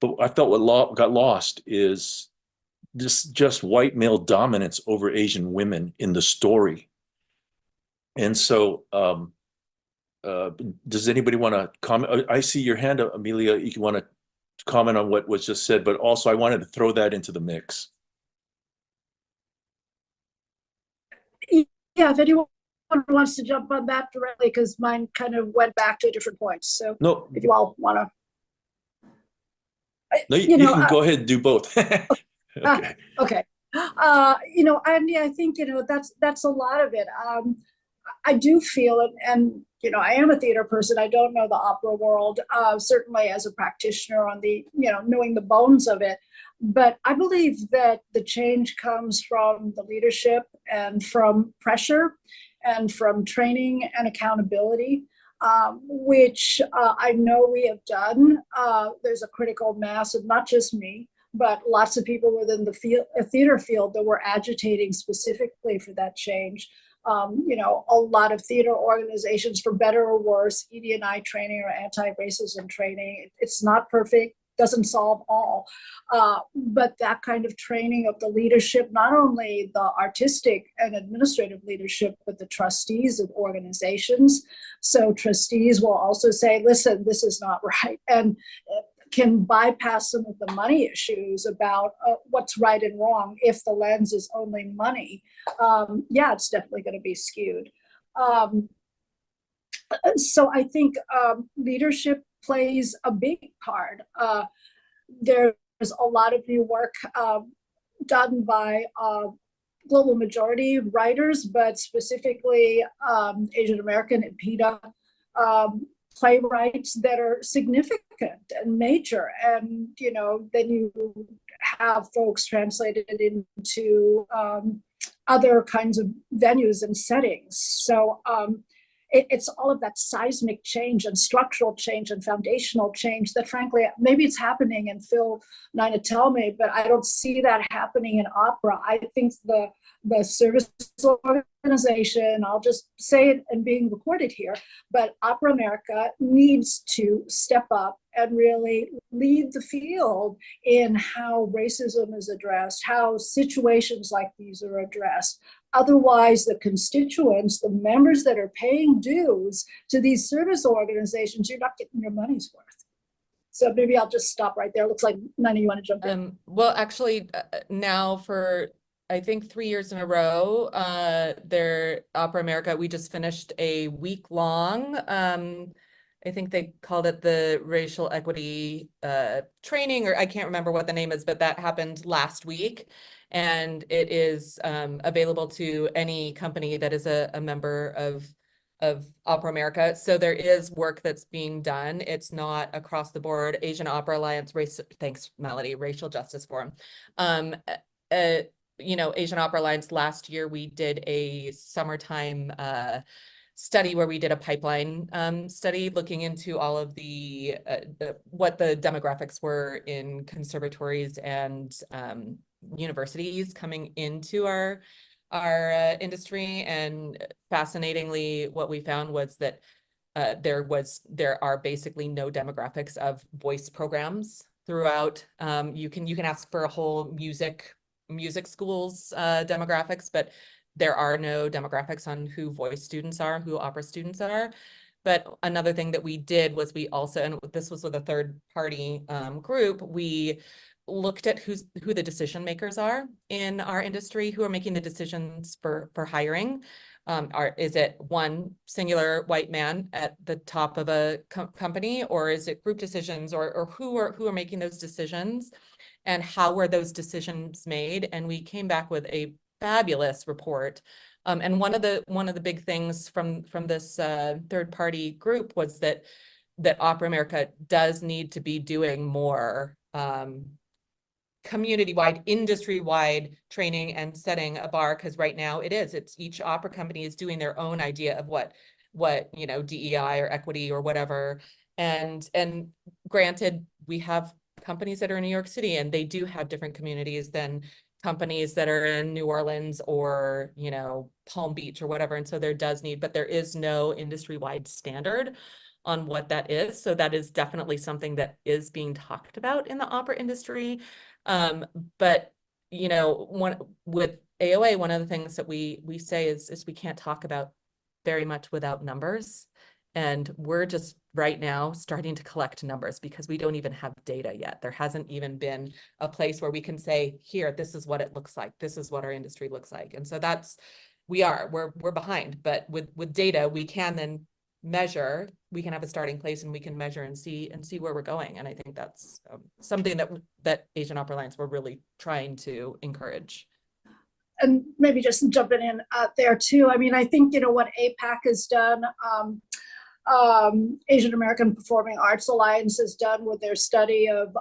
But I felt what got lost is just white male dominance over Asian women in the story. And so does anybody want to comment? I see your hand up, Emilia. You want to comment on what was just said, but also I wanted to throw that into the mix. Yeah, if anyone wants to jump on that directly, because mine kind of went back to different points. So no, if you all want to. No, you can go ahead and do both. Okay. Okay. Andy, I think, that's a lot of it. I do feel it, and I am a theater person. I don't know the opera world, certainly as a practitioner on the, knowing the bones of it. But I believe that the change comes from the leadership and from pressure and from training and accountability, which I know we have done. There's a critical mass of not just me, but lots of people within the theater field that were agitating specifically for that change. A lot of theater organizations, for better or worse, ED&I training or anti-racism training. It's not perfect, doesn't solve all, but that kind of training of the leadership, not only the artistic and administrative leadership, but the trustees of organizations. So trustees will also say, listen, this is not right, and can bypass some of the money issues about what's right and wrong. If the lens is only money, it's definitely going to be skewed. So I think leadership plays a big part. There's a lot of new work done by global majority writers, but specifically Asian American and PETA playwrights that are significant and major, and then you have folks translated into other kinds of venues and settings. So it's all of that seismic change and structural change and foundational change that, frankly, maybe it's happening, and Phil, Nina, tell me, but I don't see that happening in opera. I think the service organization, I'll just say it and being recorded here, but Opera America needs to step up and really lead the field in how racism is addressed, how situations like these are addressed. Otherwise, the constituents, the members that are paying dues to these service organizations, you're not getting your money's worth. So maybe I'll just stop right there. Looks like Nina, you want to jump in? Well, actually, now for I think 3 years in a row, Opera America, we just finished a week-long, I think they called it the racial equity training, or I can't remember what the name is, but that happened last week. And it is available to any company that is a member of Opera America. So there is work that's being done. It's not across the board. Asian Opera Alliance, thanks, Melody, Racial Justice Forum. Asian Opera Alliance, last year we did a summertime study where we did a pipeline study looking into all of what the demographics were in conservatories and universities coming into our industry. And fascinatingly, what we found was that there are basically no demographics of voice programs throughout. You can ask for a whole music schools demographics, but there are no demographics on who voice students are, who opera students are. But another thing that we did was we also, and this was with a third party group, we looked at who the decision makers are in our industry, who are making the decisions for hiring. Is it one singular white man at the top of a company, or is it group decisions, or who are making those decisions, and how were those decisions made? And we came back with a fabulous report. And one of the big things from this third party group was that Opera America does need to be doing more community-wide, industry-wide training and setting a bar, because right now it's each opera company is doing their own idea of what DEI or equity or whatever. And granted, we have companies that are in New York City, and they do have different communities than companies that are in New Orleans or, Palm Beach or whatever. And so there is no industry-wide standard on what that is. So that is definitely something that is being talked about in the opera industry. But, with AOA, one of the things that we say is we can't talk about very much without numbers. And we're just right now starting to collect numbers because we don't even have data yet. There hasn't even been a place where we can say, here, this is what it looks like. This is what our industry looks like. And so we're behind, but with data, we can then measure, we can have a starting place, and we can measure and see where we're going. And I think that's something that Asian Opera Alliance we're really trying to encourage. And maybe just jumping in there too. I mean, I think, what APAC has done, Asian American Performing Arts Alliance has done with their study of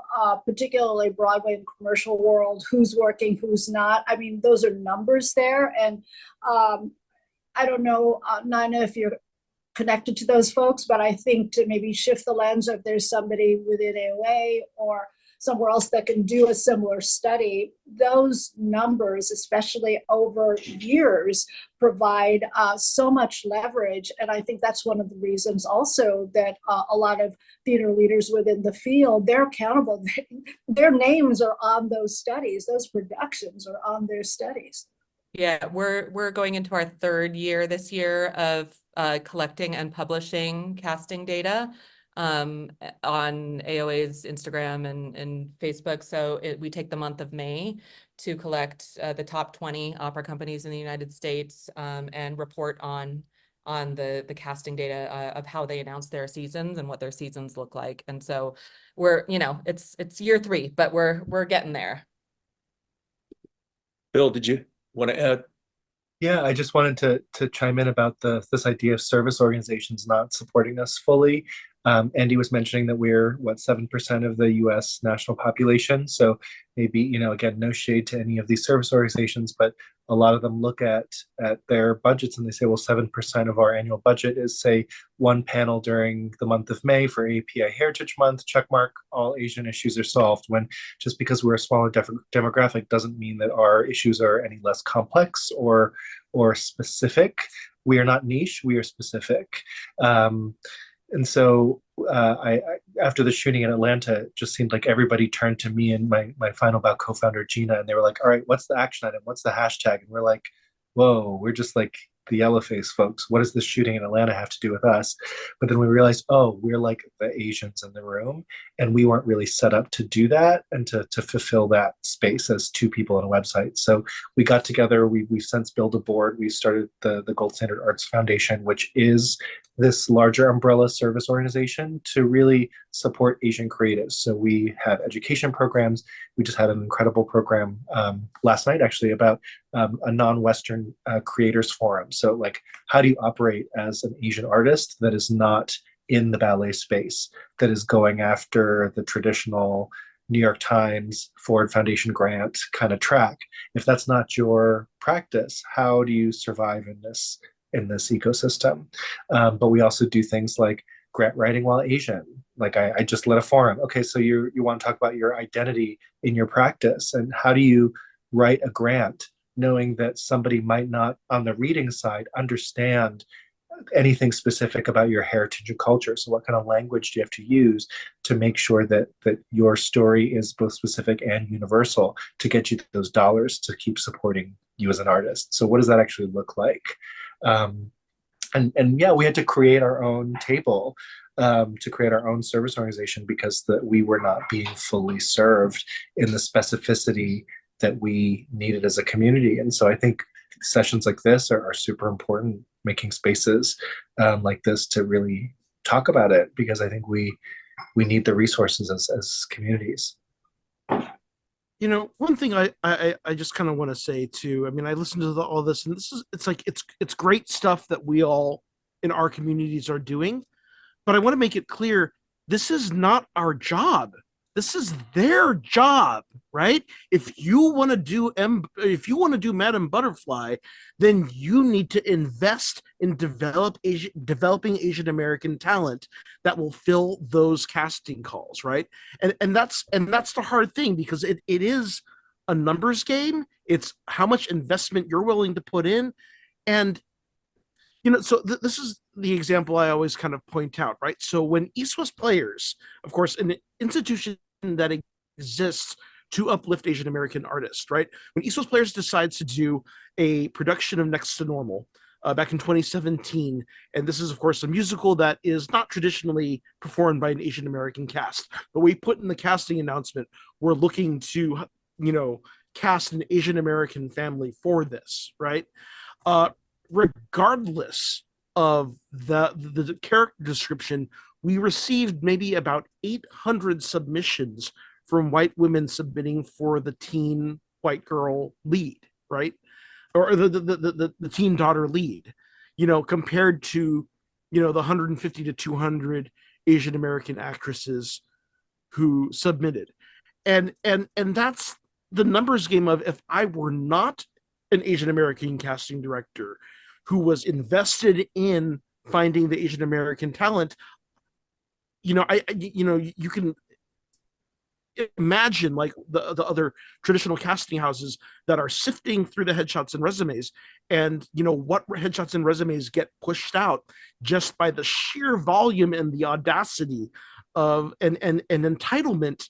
particularly Broadway and commercial world, who's working, who's not. I mean, those are numbers there. And I don't know, Nina, if you're connected to those folks, but I think to maybe shift the lens, if there's somebody within AOA or somewhere else that can do a similar study, those numbers, especially over years, provide so much leverage. And I think that's one of the reasons also that a lot of theater leaders within the field, they're accountable. Their names are on those studies. Those productions are on their studies. Yeah, we're going into our third year this year of collecting and publishing casting data on AOA's Instagram and Facebook. So we take the month of May to collect the top 20 opera companies in the United States and report on the casting data of how they announce their seasons and what their seasons look like. And so we're, it's year 3, but we're getting there. Bill, did you want to add? Yeah, I just wanted to chime in about this idea of service organizations not supporting us fully. Andy was mentioning that we're 7% of the U.S. national population. So maybe, again, no shade to any of these service organizations, but a lot of them look at their budgets and they say, well, 7% of our annual budget is, say, one panel during the month of May for API Heritage Month, checkmark, all Asian issues are solved. When just because we're a smaller demographic doesn't mean that our issues are any less complex or specific. We are not niche, we are specific. And so I after the shooting in Atlanta, it just seemed like everybody turned to me and my Final Bow co-founder, Gina, and they were like, all right, what's the action item? What's the hashtag? And we're like, whoa, we're just like the Yellowface folks. What does this shooting in Atlanta have to do with us? But then we realized, oh, we're like the Asians in the room. And we weren't really set up to do that and to fulfill that space as 2 people on a website. So we got together, we've since built a board. We started the Gold Standard Arts Foundation, which is this larger umbrella service organization to really support Asian creatives. So we have education programs. We just had an incredible program last night, actually, about a non-Western creators forum. So like, how do you operate as an Asian artist that is not in the ballet space, that is going after the traditional New York Times, Ford Foundation grant kind of track? If that's not your practice, how do you survive in this ecosystem? But we also do things like grant writing while Asian. Like I just led a forum. Okay, so you want to talk about your identity in your practice, and how do you write a grant knowing that somebody might not, on the reading side, understand anything specific about your heritage and culture? So what kind of language do you have to use to make sure that your story is both specific and universal to get you those dollars to keep supporting you as an artist? So what does that actually look like? And yeah, we had to create our own table, to create our own service organization, because we were not being fully served in the specificity that we needed as a community. And so I think sessions like this are super important, making spaces like this to really talk about it, because I think we need the resources as communities. You know, one thing I just kind of want to say too. I mean, I listened to all this, and it's great stuff that we all in our communities are doing, but I want to make it clear, this is not our job. This is their job, right? If you want to do Madame Butterfly, then you need to invest in developing Asian American talent that will fill those casting calls, right? And that's the hard thing, because it is a numbers game. It's how much investment you're willing to put in. And so this is the example I always kind of point out, right? So when East West Players, of course, an institution that exists to uplift Asian American artists, right? When East West Players decides to do a production of Next to Normal back in 2017, and this is, of course, a musical that is not traditionally performed by an Asian American cast, but we put in the casting announcement, we're looking to, cast an Asian American family for this, right? Regardless of the character description, we received maybe about 800 submissions from white women submitting for the teen white girl lead, right? Or the teen daughter lead, compared to, the 150 to 200 Asian American actresses who submitted. And that's the numbers game of, if I were not an Asian American casting director who was invested in finding the Asian American talent, you can imagine like the other traditional casting houses that are sifting through the headshots and resumes, and what headshots and resumes get pushed out just by the sheer volume and the audacity of and entitlement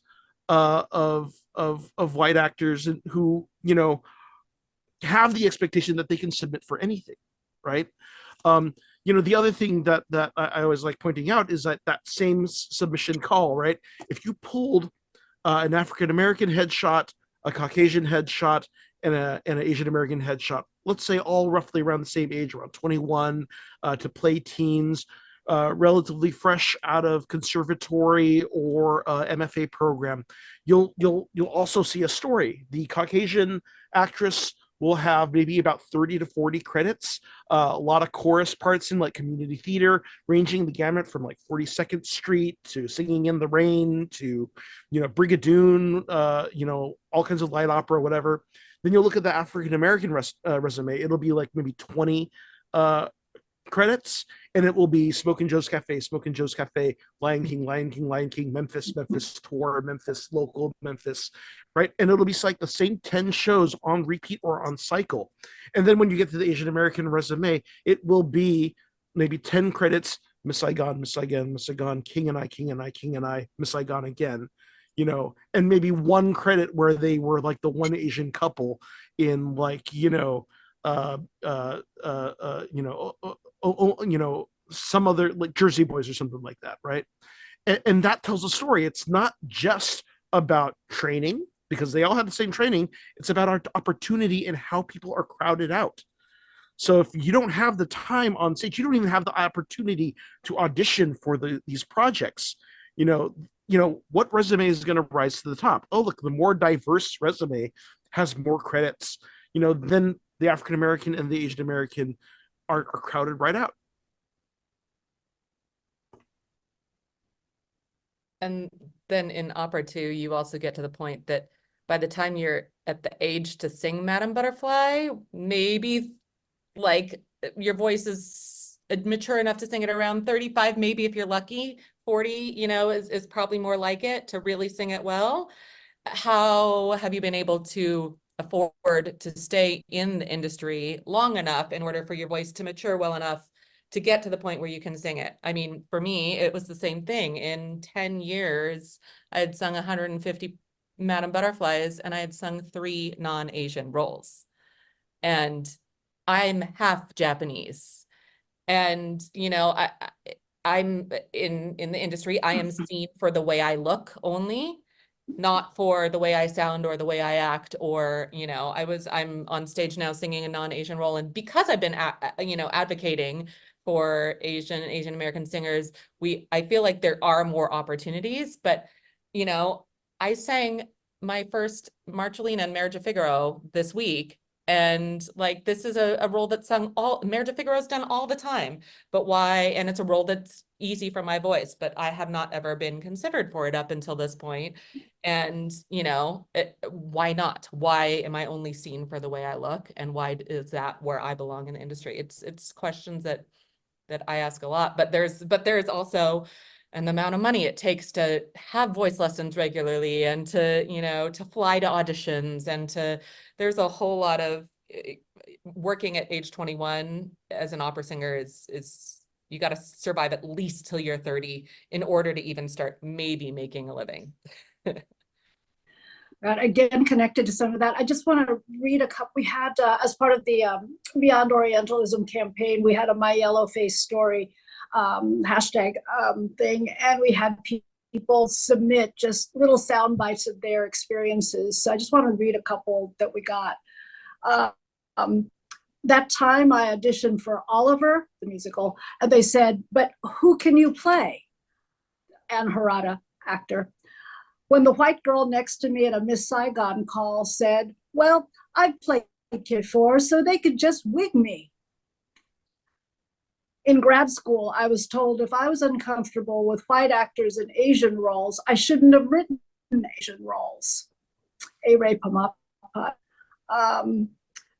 of white actors who have the expectation that they can submit for anything, right? The other thing that I always like pointing out is that same submission call, right? If you pulled an African American headshot, a Caucasian headshot, and an Asian American headshot, let's say all roughly around the same age, around 21, to play teens, relatively fresh out of conservatory or MFA program, you'll also see a story. The Caucasian actress will have maybe about 30 to 40 credits, a lot of chorus parts in like community theater, ranging the gamut from like 42nd Street to Singing in the Rain to, Brigadoon, all kinds of light opera, whatever. Then you'll look at the African American resume. It'll be like maybe 20 credits, and it will be Smokin' Joe's Cafe, Lion King, Memphis Tour, Memphis Local, Memphis, right? And it'll be like the same 10 shows on repeat or on cycle. And then when you get to the Asian American resume, it will be maybe 10 credits, Miss Saigon, King and I, Miss Saigon again, and maybe one credit where they were like the one Asian couple in like, some other like Jersey Boys or something like that, right? And that tells a story. It's not just about training, because they all have the same training. It's about our opportunity and how people are crowded out. So if you don't have the time on stage, you don't even have the opportunity to audition for these projects. What resume is going to rise to the top? Oh, look, the more diverse resume has more credits. Then the African American and the Asian American are crowded right out. And then in opera too, you also get to the point that by the time you're at the age to sing Madame Butterfly, maybe like your voice is mature enough to sing it around 35, maybe if you're lucky. 40, is probably more like it to really sing it well. How have you been able to afford to stay in the industry long enough in order for your voice to mature well enough to get to the point where you can sing it? I mean, for me, it was the same thing. In 10 years, I had sung 150 Madame Butterflies and I had sung 3 non-Asian roles. And I'm half Japanese. And, I'm in the industry, I am seen for the way I look only, not for the way I sound or the way I act, or, I'm on stage now singing a non-Asian role. And because I've been, advocating for Asian American singers, I feel like there are more opportunities, but, I sang my first Marcellina and Marriage of Figaro this week. And like, this is a role that's sung Marriage of Figaro's done all the time, but why? And it's a role that's easy for my voice, but I have not ever been considered for it up until this point. And, why not? Why am I only seen for the way I look? And why is that where I belong in the industry? It's questions that I ask a lot, but there's also and the amount of money it takes to have voice lessons regularly and to fly to auditions and there's a whole lot of working at age 21 as an opera singer is you got to survive at least till you're 30 in order to even start maybe making a living. Again, connected to some of that, I just want to read a couple. We had, as part of the Beyond Orientalism campaign, we had a My Yellowface story hashtag thing, and we had people submit just little sound bites of their experiences. So I just want to read a couple that we got. That time I auditioned for Oliver, the musical, and they said, "But who can you play?" Ann Harada, actor. When the white girl next to me at a Miss Saigon call said, "Well, I've played Kid 4, so they could just wig me." In grad school, I was told if I was uncomfortable with white actors in Asian roles, I shouldn't have written Asian roles. A. Ray Pamapa.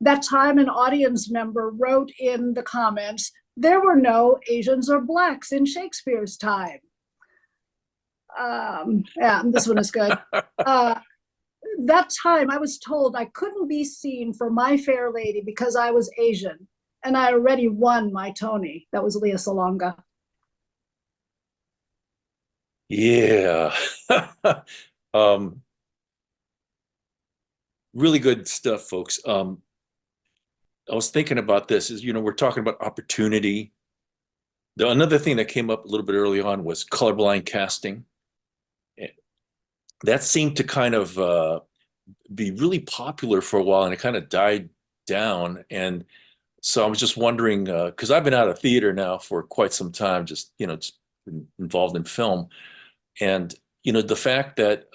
That time, an audience member wrote in the comments, "There were no Asians or Blacks in Shakespeare's time." Yeah, this one is good. That time, I was told I couldn't be seen for My Fair Lady because I was Asian. And I already won my Tony. That was Leah Salonga. Yeah. Really good stuff, folks. I was thinking about this is, we're talking about opportunity. Another thing that came up a little bit early on was colorblind casting. That seemed to kind of be really popular for a while, and it kind of died down. And so I was just wondering, because I've been out of theater now for quite some time, just been involved in film, and the fact that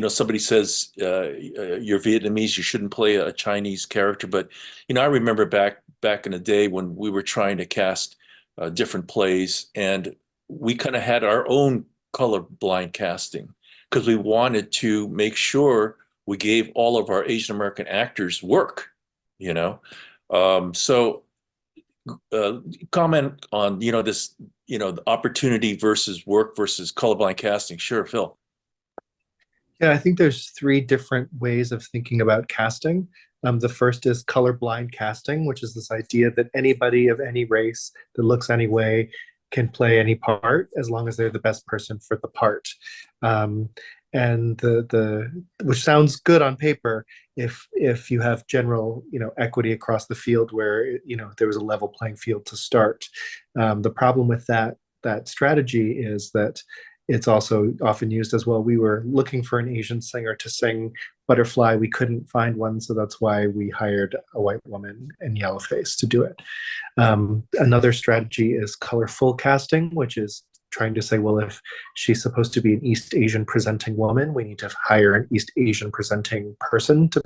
somebody says you're Vietnamese, you shouldn't play a Chinese character, but I remember back in the day when we were trying to cast different plays, and we kind of had our own colorblind casting because we wanted to make sure we gave all of our Asian American actors work. So comment on, this, the opportunity versus work versus colorblind casting. Sure, Phil. Yeah, I think there's 3 different ways of thinking about casting. The first is colorblind casting, which is this idea that anybody of any race that looks any way can play any part as long as they're the best person for the part. And which sounds good on paper if you have general equity across the field where there was a level playing field to start. The problem with that strategy is that it's also often used as well. We were looking for an Asian singer to sing Butterfly. We couldn't find one, so that's why we hired a white woman in Yellowface to do it. Another strategy is colorful casting, which is trying to say, well, if she's supposed to be an East Asian presenting woman, we need to hire an East Asian presenting person to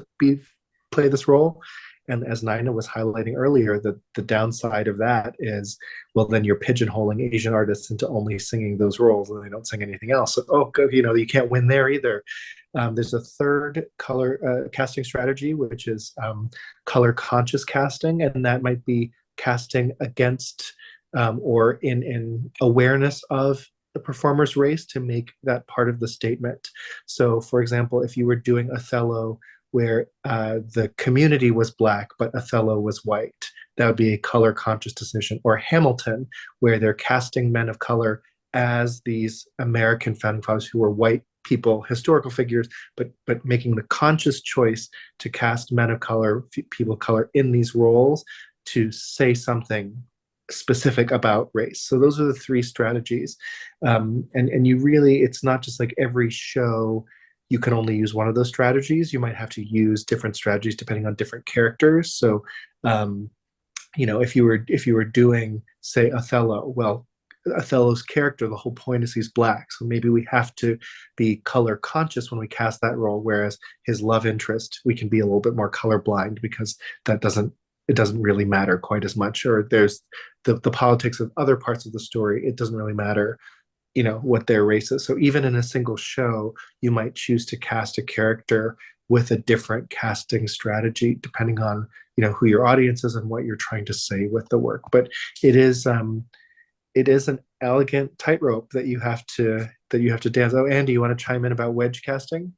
play this role. And as Nina was highlighting earlier, the downside of that is, well, then you're pigeonholing Asian artists into only singing those roles and they don't sing anything else. So, oh, you know, you can't win there either. There's a third color casting strategy, which is color conscious casting, and that might be casting against or in awareness of the performer's race to make that part of the statement. So, for example, if you were doing Othello where the community was Black, but Othello was white, that would be a color conscious decision. Or Hamilton, where they're casting men of color as these American founding fathers who were white people, historical figures, but making the conscious choice to cast men of color, people of color in these roles to say something specific about race. So those are the three strategies. And you really, it's not just like every show you can only use one of those strategies. You might have to use different strategies depending on different characters. So, you know, if you were doing, say, Othello, well, Othello's character, the whole point is he's Black. So maybe we have to be color conscious when we cast that role, whereas his love interest, we can be a little bit more colorblind because it doesn't really matter quite as much. Or there's the politics of other parts of the story. It doesn't really matter, you know, what their race is. So even in a single show, you might choose to cast a character with a different casting strategy depending on, you know, who your audience is and what you're trying to say with the work. But it is an elegant tightrope that you have to dance. Oh, Andy, you want to chime in about wedge casting?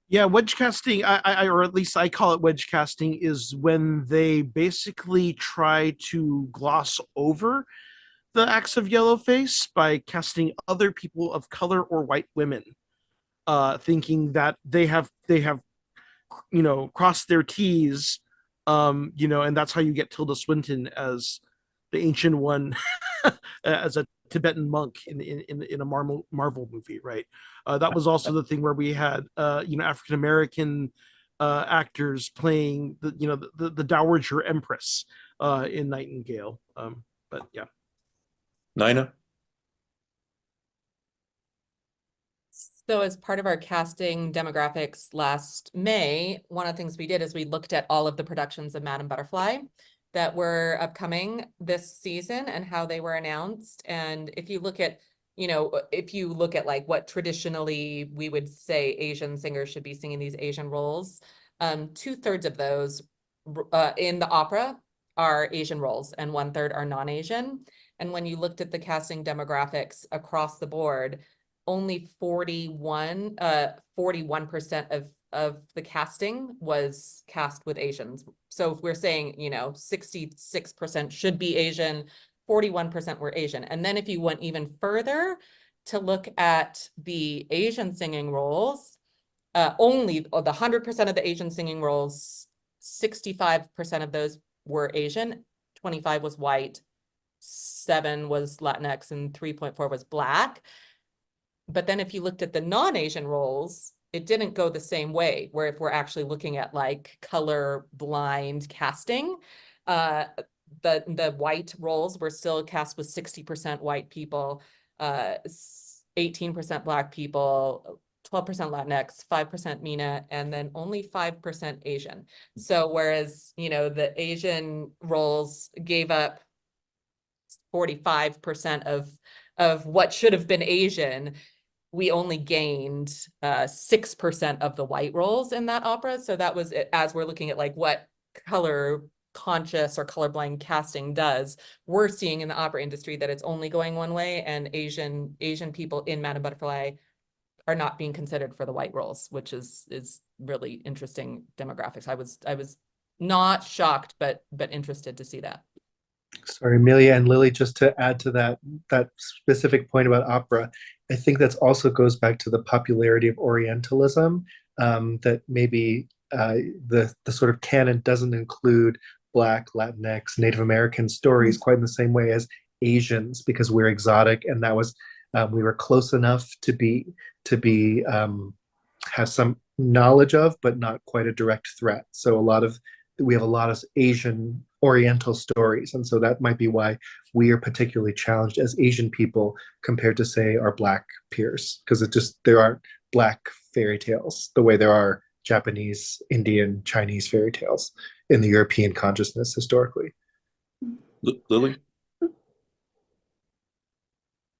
Yeah, wedge casting, I or at least I call it wedge casting, is when they basically try to gloss over the acts of Yellowface by casting other people of color or white women, thinking that they have you know, crossed their T's, you know, and that's how you get Tilda Swinton as the Ancient One, as a Tibetan monk in a Marvel movie, right? That was also the thing where we had you know, African American actors playing the, you know, the Dowager Empress in Nightingale. But yeah. Nina? So as part of our casting demographics last May, one of the things we did is we looked at all of the productions of Madame Butterfly that were upcoming this season and how they were announced. And if you look at, you know, if you look at like what traditionally we would say Asian singers should be singing these Asian roles, 2/3 of those in the opera are Asian roles and 1/3 are non-Asian. And when you looked at the casting demographics across the board, only 41% of the casting was cast with Asians. So if we're saying, you know, 66% should be Asian, 41% were Asian. And then if you went even further to look at the Asian singing roles, only the 100% of the Asian singing roles, 65% of those were Asian, 25 was white, 7 was Latinx, and 3.4 was Black. But then if you looked at the non-Asian roles, it didn't go the same way, where if we're actually looking at like color blind casting, the white roles were still cast with 60% white people, 18% Black people, 12% Latinx, 5% MENA, and then only 5% Asian. So whereas, you know, the Asian roles gave up 45% of what should have been Asian, we only gained 6% of the white roles in that opera. So that was it, as we're looking at like what color conscious or colorblind casting does, we're seeing in the opera industry that it's only going one way, and Asian people in Madame Butterfly are not being considered for the white roles, which is really interesting demographics. I was not shocked, but interested to see that. Sorry, Amelia and Lily, just to add to that specific point about opera, I think that also goes back to the popularity of Orientalism, that maybe the sort of canon doesn't include Black, Latinx, Native American stories quite in the same way as Asians because we're exotic, and that was we were close enough to be have some knowledge of, but not quite a direct threat. So we have a lot of Asian Oriental stories, and so that might be why we are particularly challenged as Asian people compared to, say, our Black peers, because there aren't Black fairy tales the way there are Japanese, Indian, Chinese fairy tales in the European consciousness historically. Lily?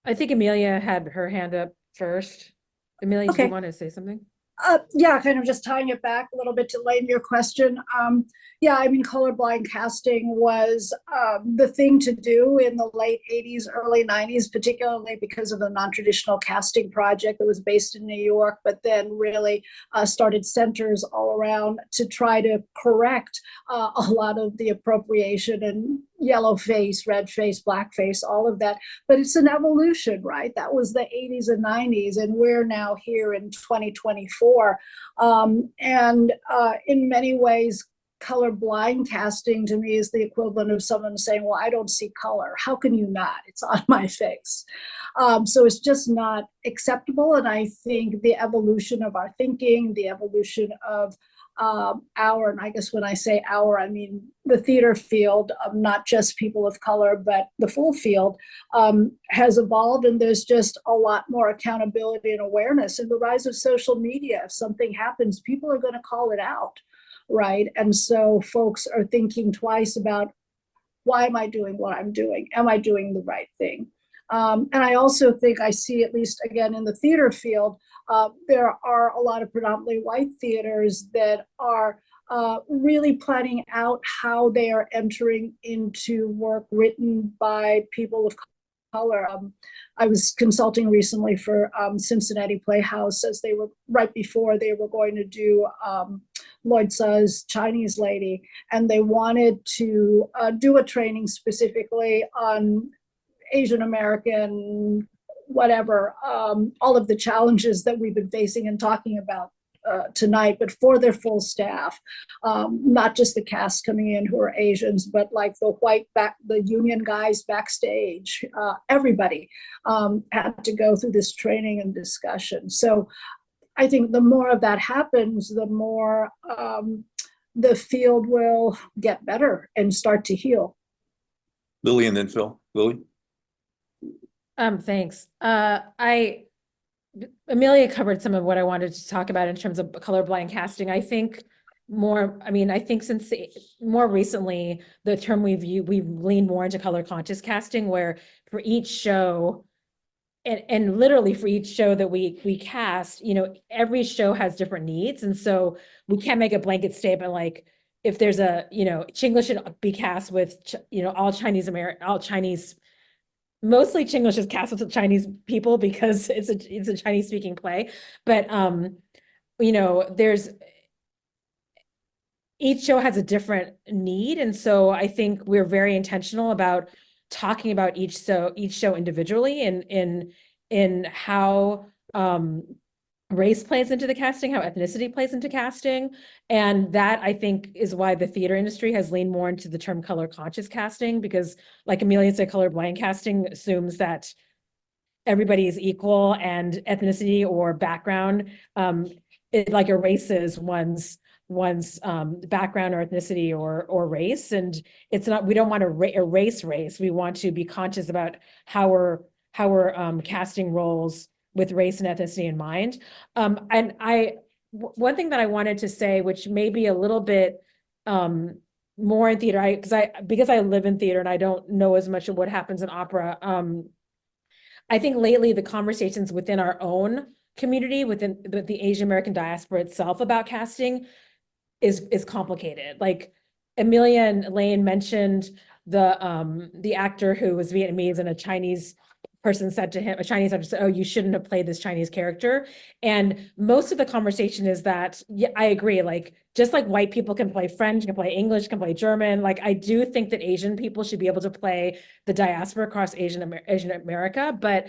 I think Emilia had her hand up first. Emilia, do you Okay. want to say something? Yeah, kind of just tying it back a little bit to Lane, your question. Yeah, I mean, colorblind casting was the thing to do in the late 80s, early 90s, particularly because of the non-traditional casting project that was based in New York, but then really started centers all around to try to correct a lot of the appropriation and yellow face, red face, black face, all of that. But it's an evolution, right? That was the 80s and 90s, and we're now here in 2024. In many ways, colorblind casting to me is the equivalent of someone saying, well, I don't see color. How can you not? It's on my face. So it's just not acceptable. And I think the evolution of our thinking, the evolution of and I guess when I say our, I mean the theater field of not just people of color, but the full field has evolved, and there's just a lot more accountability and awareness. And the rise of social media, if something happens, people are going to call it out, right? And so folks are thinking twice about, why am I doing what I'm doing? Am I doing the right thing? And I also think I see, at least again in the theater field, there are a lot of predominantly white theaters that are really planning out how they are entering into work written by people of color. I was consulting recently for Cincinnati Playhouse, as they were right before they were going to do Lloyd Suh's Chinese Lady, and they wanted to do a training specifically on Asian American, whatever, all of the challenges that we've been facing and talking about tonight, but for their full staff, not just the cast coming in who are Asians, but like the union guys backstage, everybody had to go through this training and discussion. So I think the more of that happens, the more the field will get better and start to heal. Lily and then Phil. Lily? Thanks. Emilia covered some of what I wanted to talk about in terms of colorblind casting. I think since more recently, the term we've leaned more into color conscious casting, where for each show, and literally for each show that we cast, every show has different needs. And so we can't make a blanket statement like, if there's Chinglish should be cast with, all Chinese, mostly Chinglish is cast with Chinese people because it's a Chinese speaking play. But, each show has a different need. And so I think we're very intentional about talking about each show individually in how race plays into the casting, how ethnicity plays into casting. And that, I think, is why the theater industry has leaned more into the term color conscious casting, because like Emilia said, colorblind casting assumes that everybody is equal, and ethnicity or background it like erases one's background or ethnicity or race. And it's not, we don't want to erase race. We want to be conscious about how we're casting roles with race and ethnicity in mind. And one thing that I wanted to say, which may be a little bit more in theater, because I live in theater and I don't know as much of what happens in opera. I think lately the conversations within our own community, within the Asian American diaspora itself about casting is complicated. Like Emilia and Lane mentioned the actor who was Vietnamese, and a Chinese person said to him, a Chinese actor said, "Oh, you shouldn't have played this Chinese character." And most of the conversation is that, yeah, I agree. Like, just like white people can play French, can play English, can play German. Like, I do think that Asian people should be able to play the diaspora across Asian America. But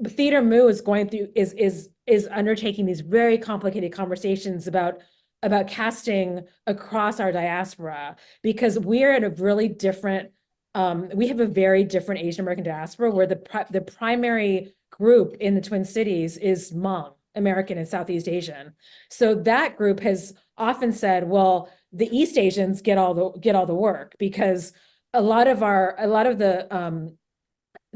Theater Mu is going through is undertaking these very complicated conversations about casting across our diaspora, because we're at a really different we have a very different Asian American diaspora where the primary group in the Twin Cities is Hmong American and Southeast Asian. So that group has often said, well, the East Asians get all the work, because a lot of the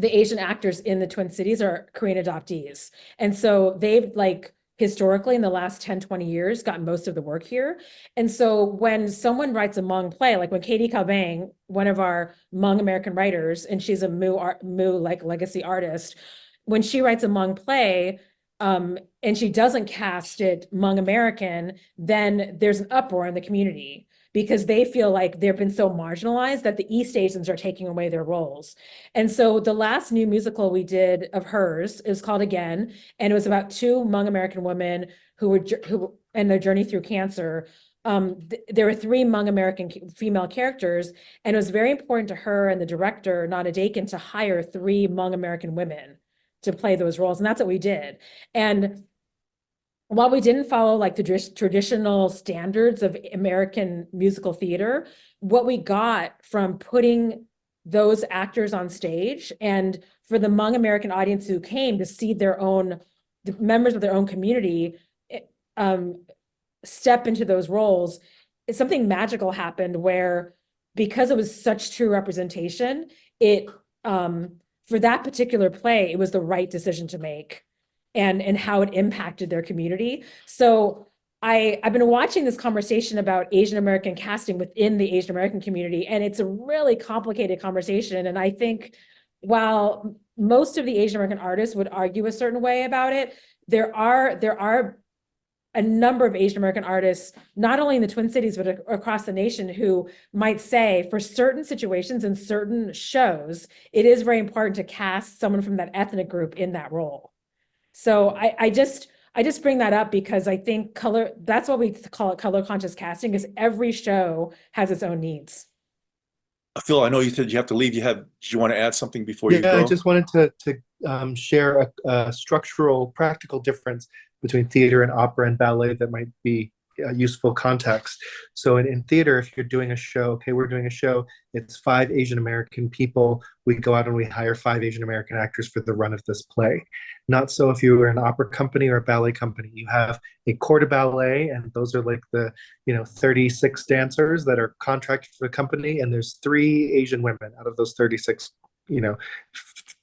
Asian actors in the Twin Cities are Korean adoptees. And so they've, like, historically in the last 10, 20 years gotten most of the work here. And so when someone writes a Hmong play, like when Katie Kalbang, one of our Hmong American writers, and she's a Mu like legacy artist, when she writes a Hmong play, and she doesn't cast it Hmong American, then there's an uproar in the community, because they feel like they've been so marginalized that the East Asians are taking away their roles. And so the last new musical we did of hers is called Again, and it was about two Hmong American women who and their journey through cancer. There were three Hmong American female characters, and it was very important to her and the director, Nana Dakin, to hire three Hmong American women to play those roles, and that's what we did. And while we didn't follow like the traditional standards of American musical theater, what we got from putting those actors on stage, and for the Hmong American audience who came to see the members of their own community step into those roles, something magical happened, where, because it was such true representation, for that particular play, it was the right decision to make, and how it impacted their community. So I've been watching this conversation about Asian American casting within the Asian American community, and it's a really complicated conversation. And I think while most of the Asian American artists would argue a certain way about it, there are a number of Asian American artists, not only in the Twin Cities, but across the nation, who might say, for certain situations and certain shows, it is very important to cast someone from that ethnic group in that role. So I just bring that up because I think that's what we call it, color conscious casting, is every show has its own needs. Phil, I know you said you have to leave. Did you want to add something before you go? I just wanted to share a structural, practical difference between theater and opera and ballet that might be useful context. So in theater, if you're doing a show, okay, we're doing a show, it's 5 Asian American people. We go out and we hire 5 Asian American actors for the run of this play. Not so if you were an opera company or a ballet company. You have a corps de ballet, and those are like the 36 dancers that are contracted for the company, and there's 3 Asian women out of those 36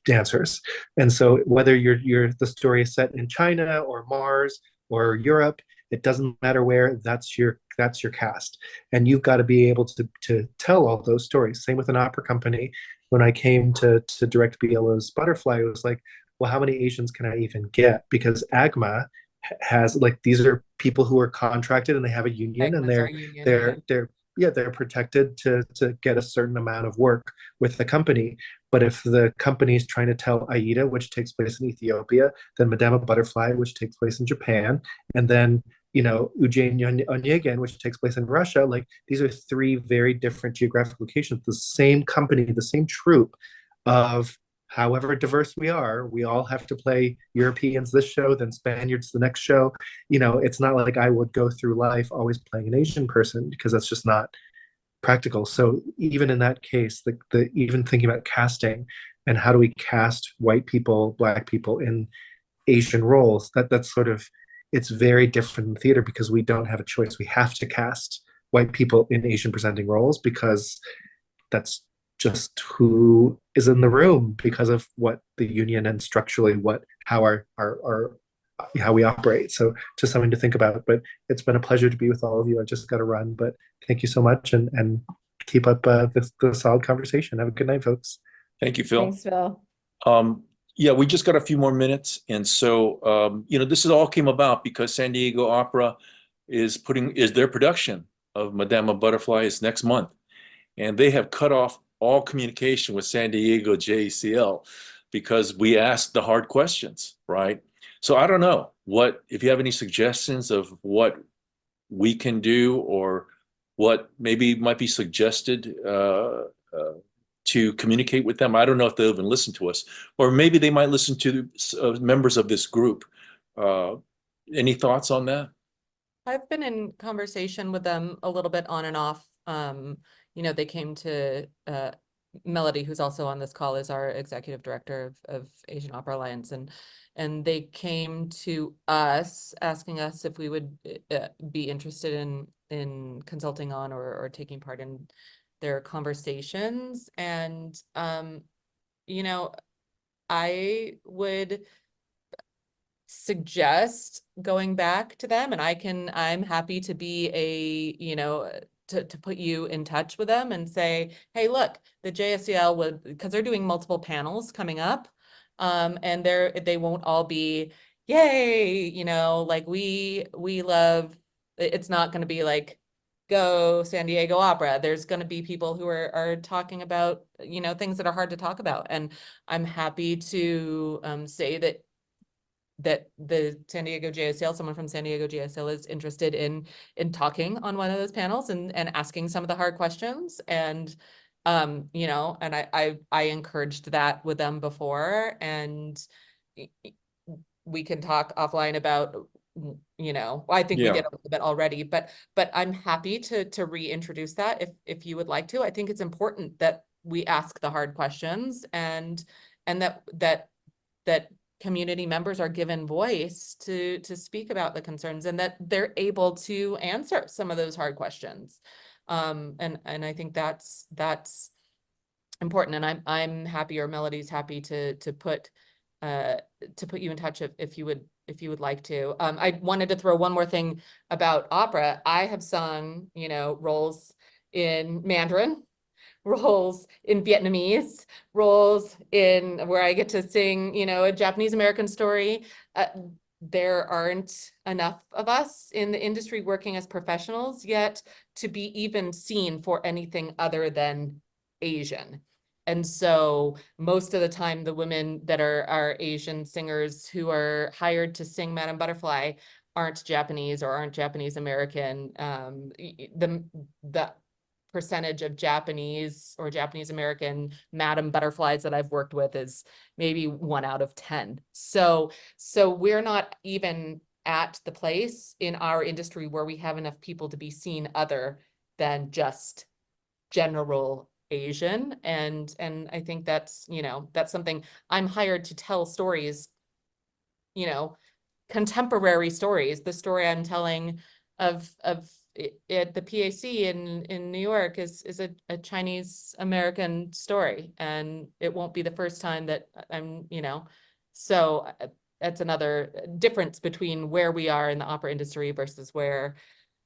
dancers. And so whether the story is set in China or Mars or Europe, it doesn't matter where, that's your cast. And you've got to be able to tell all those stories. Same with an opera company. When I came to direct Bielow's Butterfly, it was like, well, how many Asians can I even get? Because AGMA has, like, these are people who are contracted and they have a union, and they're protected to get a certain amount of work with the company. But if the company is trying to tell Aida, which takes place in Ethiopia, then Madama Butterfly, which takes place in Japan, and then Ujjain Onegin, which takes place in Russia, like, these are 3 very different geographic locations. The same company, the same troupe of however diverse we are, we all have to play Europeans this show, then Spaniards the next show. It's not like I would go through life always playing an Asian person, because that's just not practical. So even in that case, the even thinking about casting and how do we cast white people, Black people in Asian roles, that's sort of, it's very different in theater, because we don't have a choice. We have to cast white people in Asian presenting roles, because that's just who is in the room, because of what the union and structurally how we operate. So just something to think about. But it's been a pleasure to be with all of you. I just got to run, but thank you so much, and keep up the solid conversation. Have a good night, folks. Thank you, Phil. Thanks, Phil. Yeah, we just got a few more minutes. And so, this all came about because San Diego Opera is their production of Madama Butterfly is next month. And they have cut off all communication with San Diego JACL because we asked the hard questions, right? So I don't know if you have any suggestions of what we can do, or what maybe might be suggested to communicate with them. I don't know if they'll even listen to us, or maybe they might listen to members of this group. Any thoughts on that? I've been in conversation with them a little bit on and off. They came to Melody, who's also on this call, is our executive director of Asian Opera Alliance, and they came to us asking us if we would be interested in consulting on or taking part in their conversations. And you know, I would suggest going back to them, and I'm happy to be to put you in touch with them and say, hey, look, the JSCL would, because they're doing multiple panels coming up, and they won't all be, yay, like we love, it's not going to be like, go San Diego Opera. There's going to be people who are talking about, things that are hard to talk about. And I'm happy to say that the San Diego JSL, someone from San Diego JSL, is interested in talking on one of those panels and asking some of the hard questions. And and I encouraged that with them before, and we can talk offline about, I think we did a little bit already, but I'm happy to reintroduce that if you would like to. I think it's important that we ask the hard questions, and that community members are given voice to speak about the concerns, and that they're able to answer some of those hard questions. And I think that's important. And I'm happy, or Melody's happy to put you in touch if you would like to. I wanted to throw one more thing about opera. I have sung, roles in Mandarin, roles in Vietnamese, roles in where I get to sing, a Japanese American story. There aren't enough of us in the industry working as professionals yet to be even seen for anything other than Asian. And so most of the time, the women that are Asian singers who are hired to sing Madama Butterfly aren't Japanese or aren't Japanese American. The percentage of Japanese or Japanese American Madame Butterflies that I've worked with is maybe 1 out of 10. So we're not even at the place in our industry where we have enough people to be seen other than just general Asian. And I think that's, that's something. I'm hired to tell stories, contemporary stories. The story I'm telling of at the PAC in New York is a Chinese American story, and it won't be the first time that I'm, so that's another difference between where we are in the opera industry versus where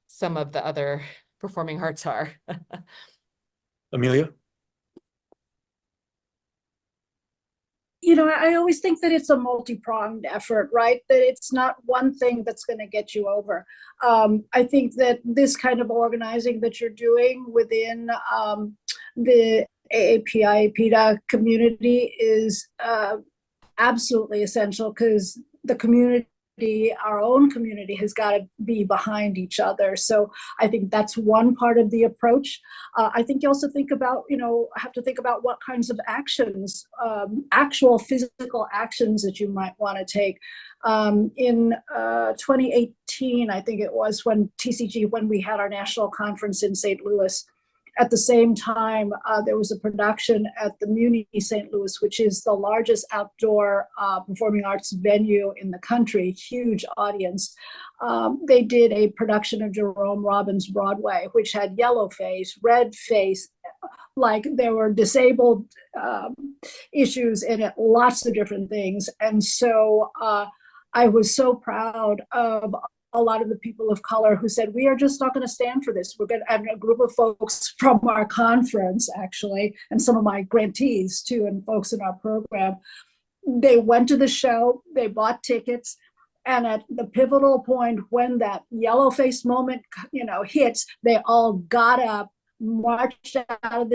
some of the other performing arts are. EMILYA? I always think that it's a multi-pronged effort, right? That it's not one thing that's going to get you over. I think that this kind of organizing that you're doing within the AAPI-PETA community is absolutely essential, because the community, our own community, has got to be behind each other. So I think that's one part of the approach. I think you also think about, have to think about what kinds of actions, actual physical actions that you might want to take. In 2018, I think it was, when we had our national conference in St. Louis, at the same time, there was a production at the Muni St. Louis, which is the largest outdoor performing arts venue in the country, huge audience. They did a production of Jerome Robbins' Broadway, which had Yellowface, red face, like there were disabled issues in it, lots of different things. And so I was so proud of a lot of the people of color who said, we are just not going to stand for this. We're going to have a group of folks from our conference, actually, and some of my grantees too, and folks in our program. They went to the show, they bought tickets, and at the pivotal point when that Yellowface moment, hits, they all got up, marched out of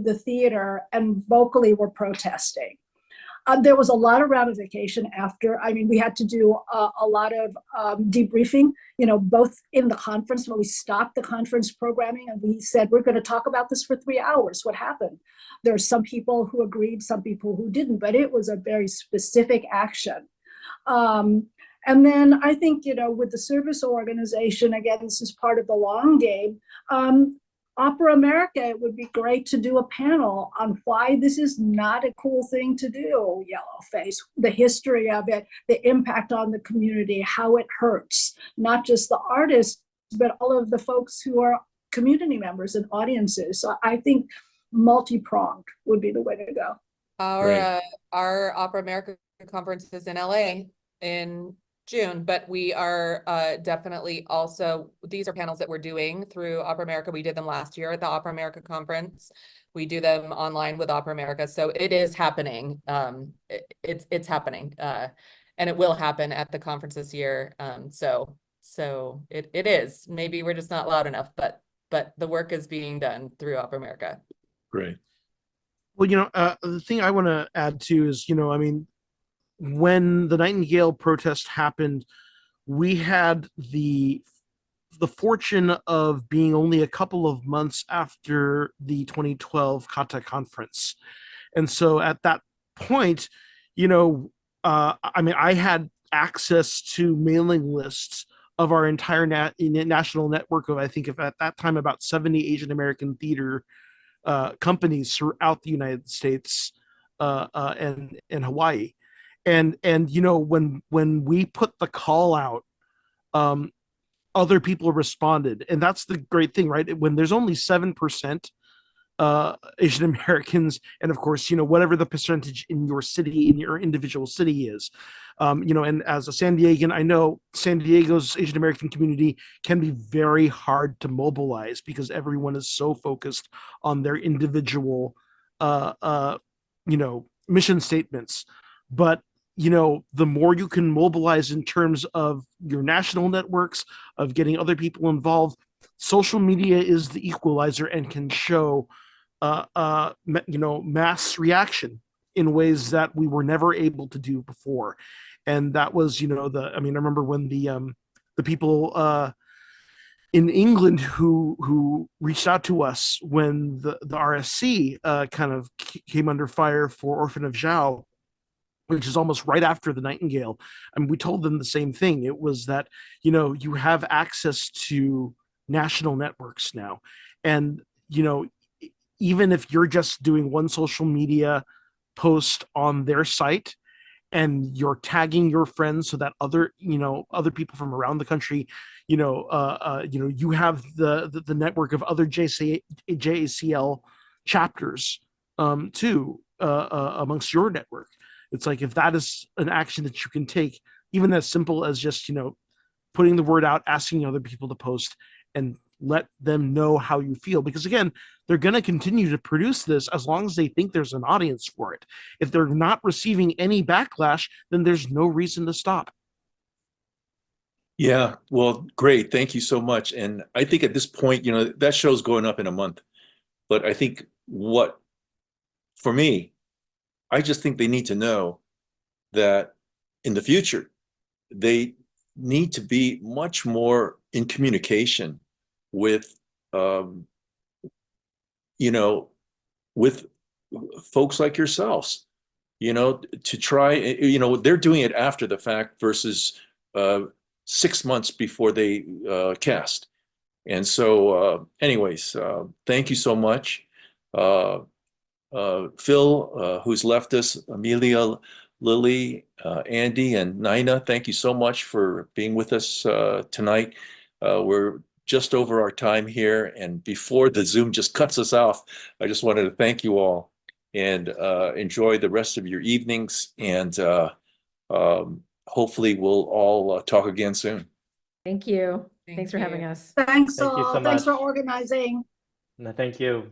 the theater, and vocally were protesting. There was a lot of ramification after. I mean, we had to do a lot of debriefing, both in the conference, when we stopped the conference programming and we said, we're going to talk about this for 3 hours. What happened? There are some people who agreed, some people who didn't, but it was a very specific action. And then I think, with the service organization, again, this is part of the long game. Opera America, it would be great to do a panel on why this is not a cool thing to do, Yellowface, the history of it, the impact on the community, how it hurts, not just the artists, but all of the folks who are community members and audiences. So I think multi-pronged would be the way to go. Our Opera America conference is in LA in June, but we are definitely also, these are panels that we're doing through Opera America. We did them last year at the Opera America conference. We do them online with Opera America. So it is happening. It's happening. And it will happen at the conference this year. So it is. Maybe we're just not loud enough, but the work is being done through Opera America. Great. Well, the thing I want to add to is, I mean, when the Nightingale protest happened, we had the fortune of being only a couple of months after the 2012 Kata conference. And so at that point, I mean, I had access to mailing lists of our entire national network of, I think, at that time, about 70 Asian American theater companies throughout the United States and Hawaii. And when we put the call out, other people responded. And that's the great thing, right? When there's only 7% Asian Americans, and of course, whatever the percentage in your city, in your individual city is, and as a San Diegan, I know San Diego's Asian American community can be very hard to mobilize because everyone is so focused on their individual, mission statements. But the more you can mobilize in terms of your national networks, of getting other people involved, social media is the equalizer and can show, mass reaction in ways that we were never able to do before. And that was, I remember when the people in England who reached out to us when the RSC kind of came under fire for Orphan of Zhao, which is almost right after the Nightingale. I mean, we told them the same thing. It was that, you have access to national networks now. And, even if you're just doing one social media post on their site and you're tagging your friends so that other people from around the country, you have the network of other JACL chapters too amongst your network. It's like, if that is an action that you can take, even as simple as just, putting the word out, asking other people to post, and let them know how you feel. Because again, they're going to continue to produce this as long as they think there's an audience for it. If they're not receiving any backlash, then there's no reason to stop. Yeah, well, great. Thank you so much. And I think at this point, that show's going up in a month. But I think for me, I just think they need to know that in the future, they need to be much more in communication with, with folks like yourselves, to try, they're doing it after the fact versus 6 months before they cast. And so anyways, thank you so much. Phil, who's left us, EMILYA, Lily, Andy, and Nina, thank you so much for being with us tonight. We're just over our time here, and before the Zoom just cuts us off, I just wanted to thank you all and enjoy the rest of your evenings, and hopefully we'll all talk again soon. Thank you. Thanks for having us. Thanks Thank you all. so Thanks for much. organizing. No, thank you.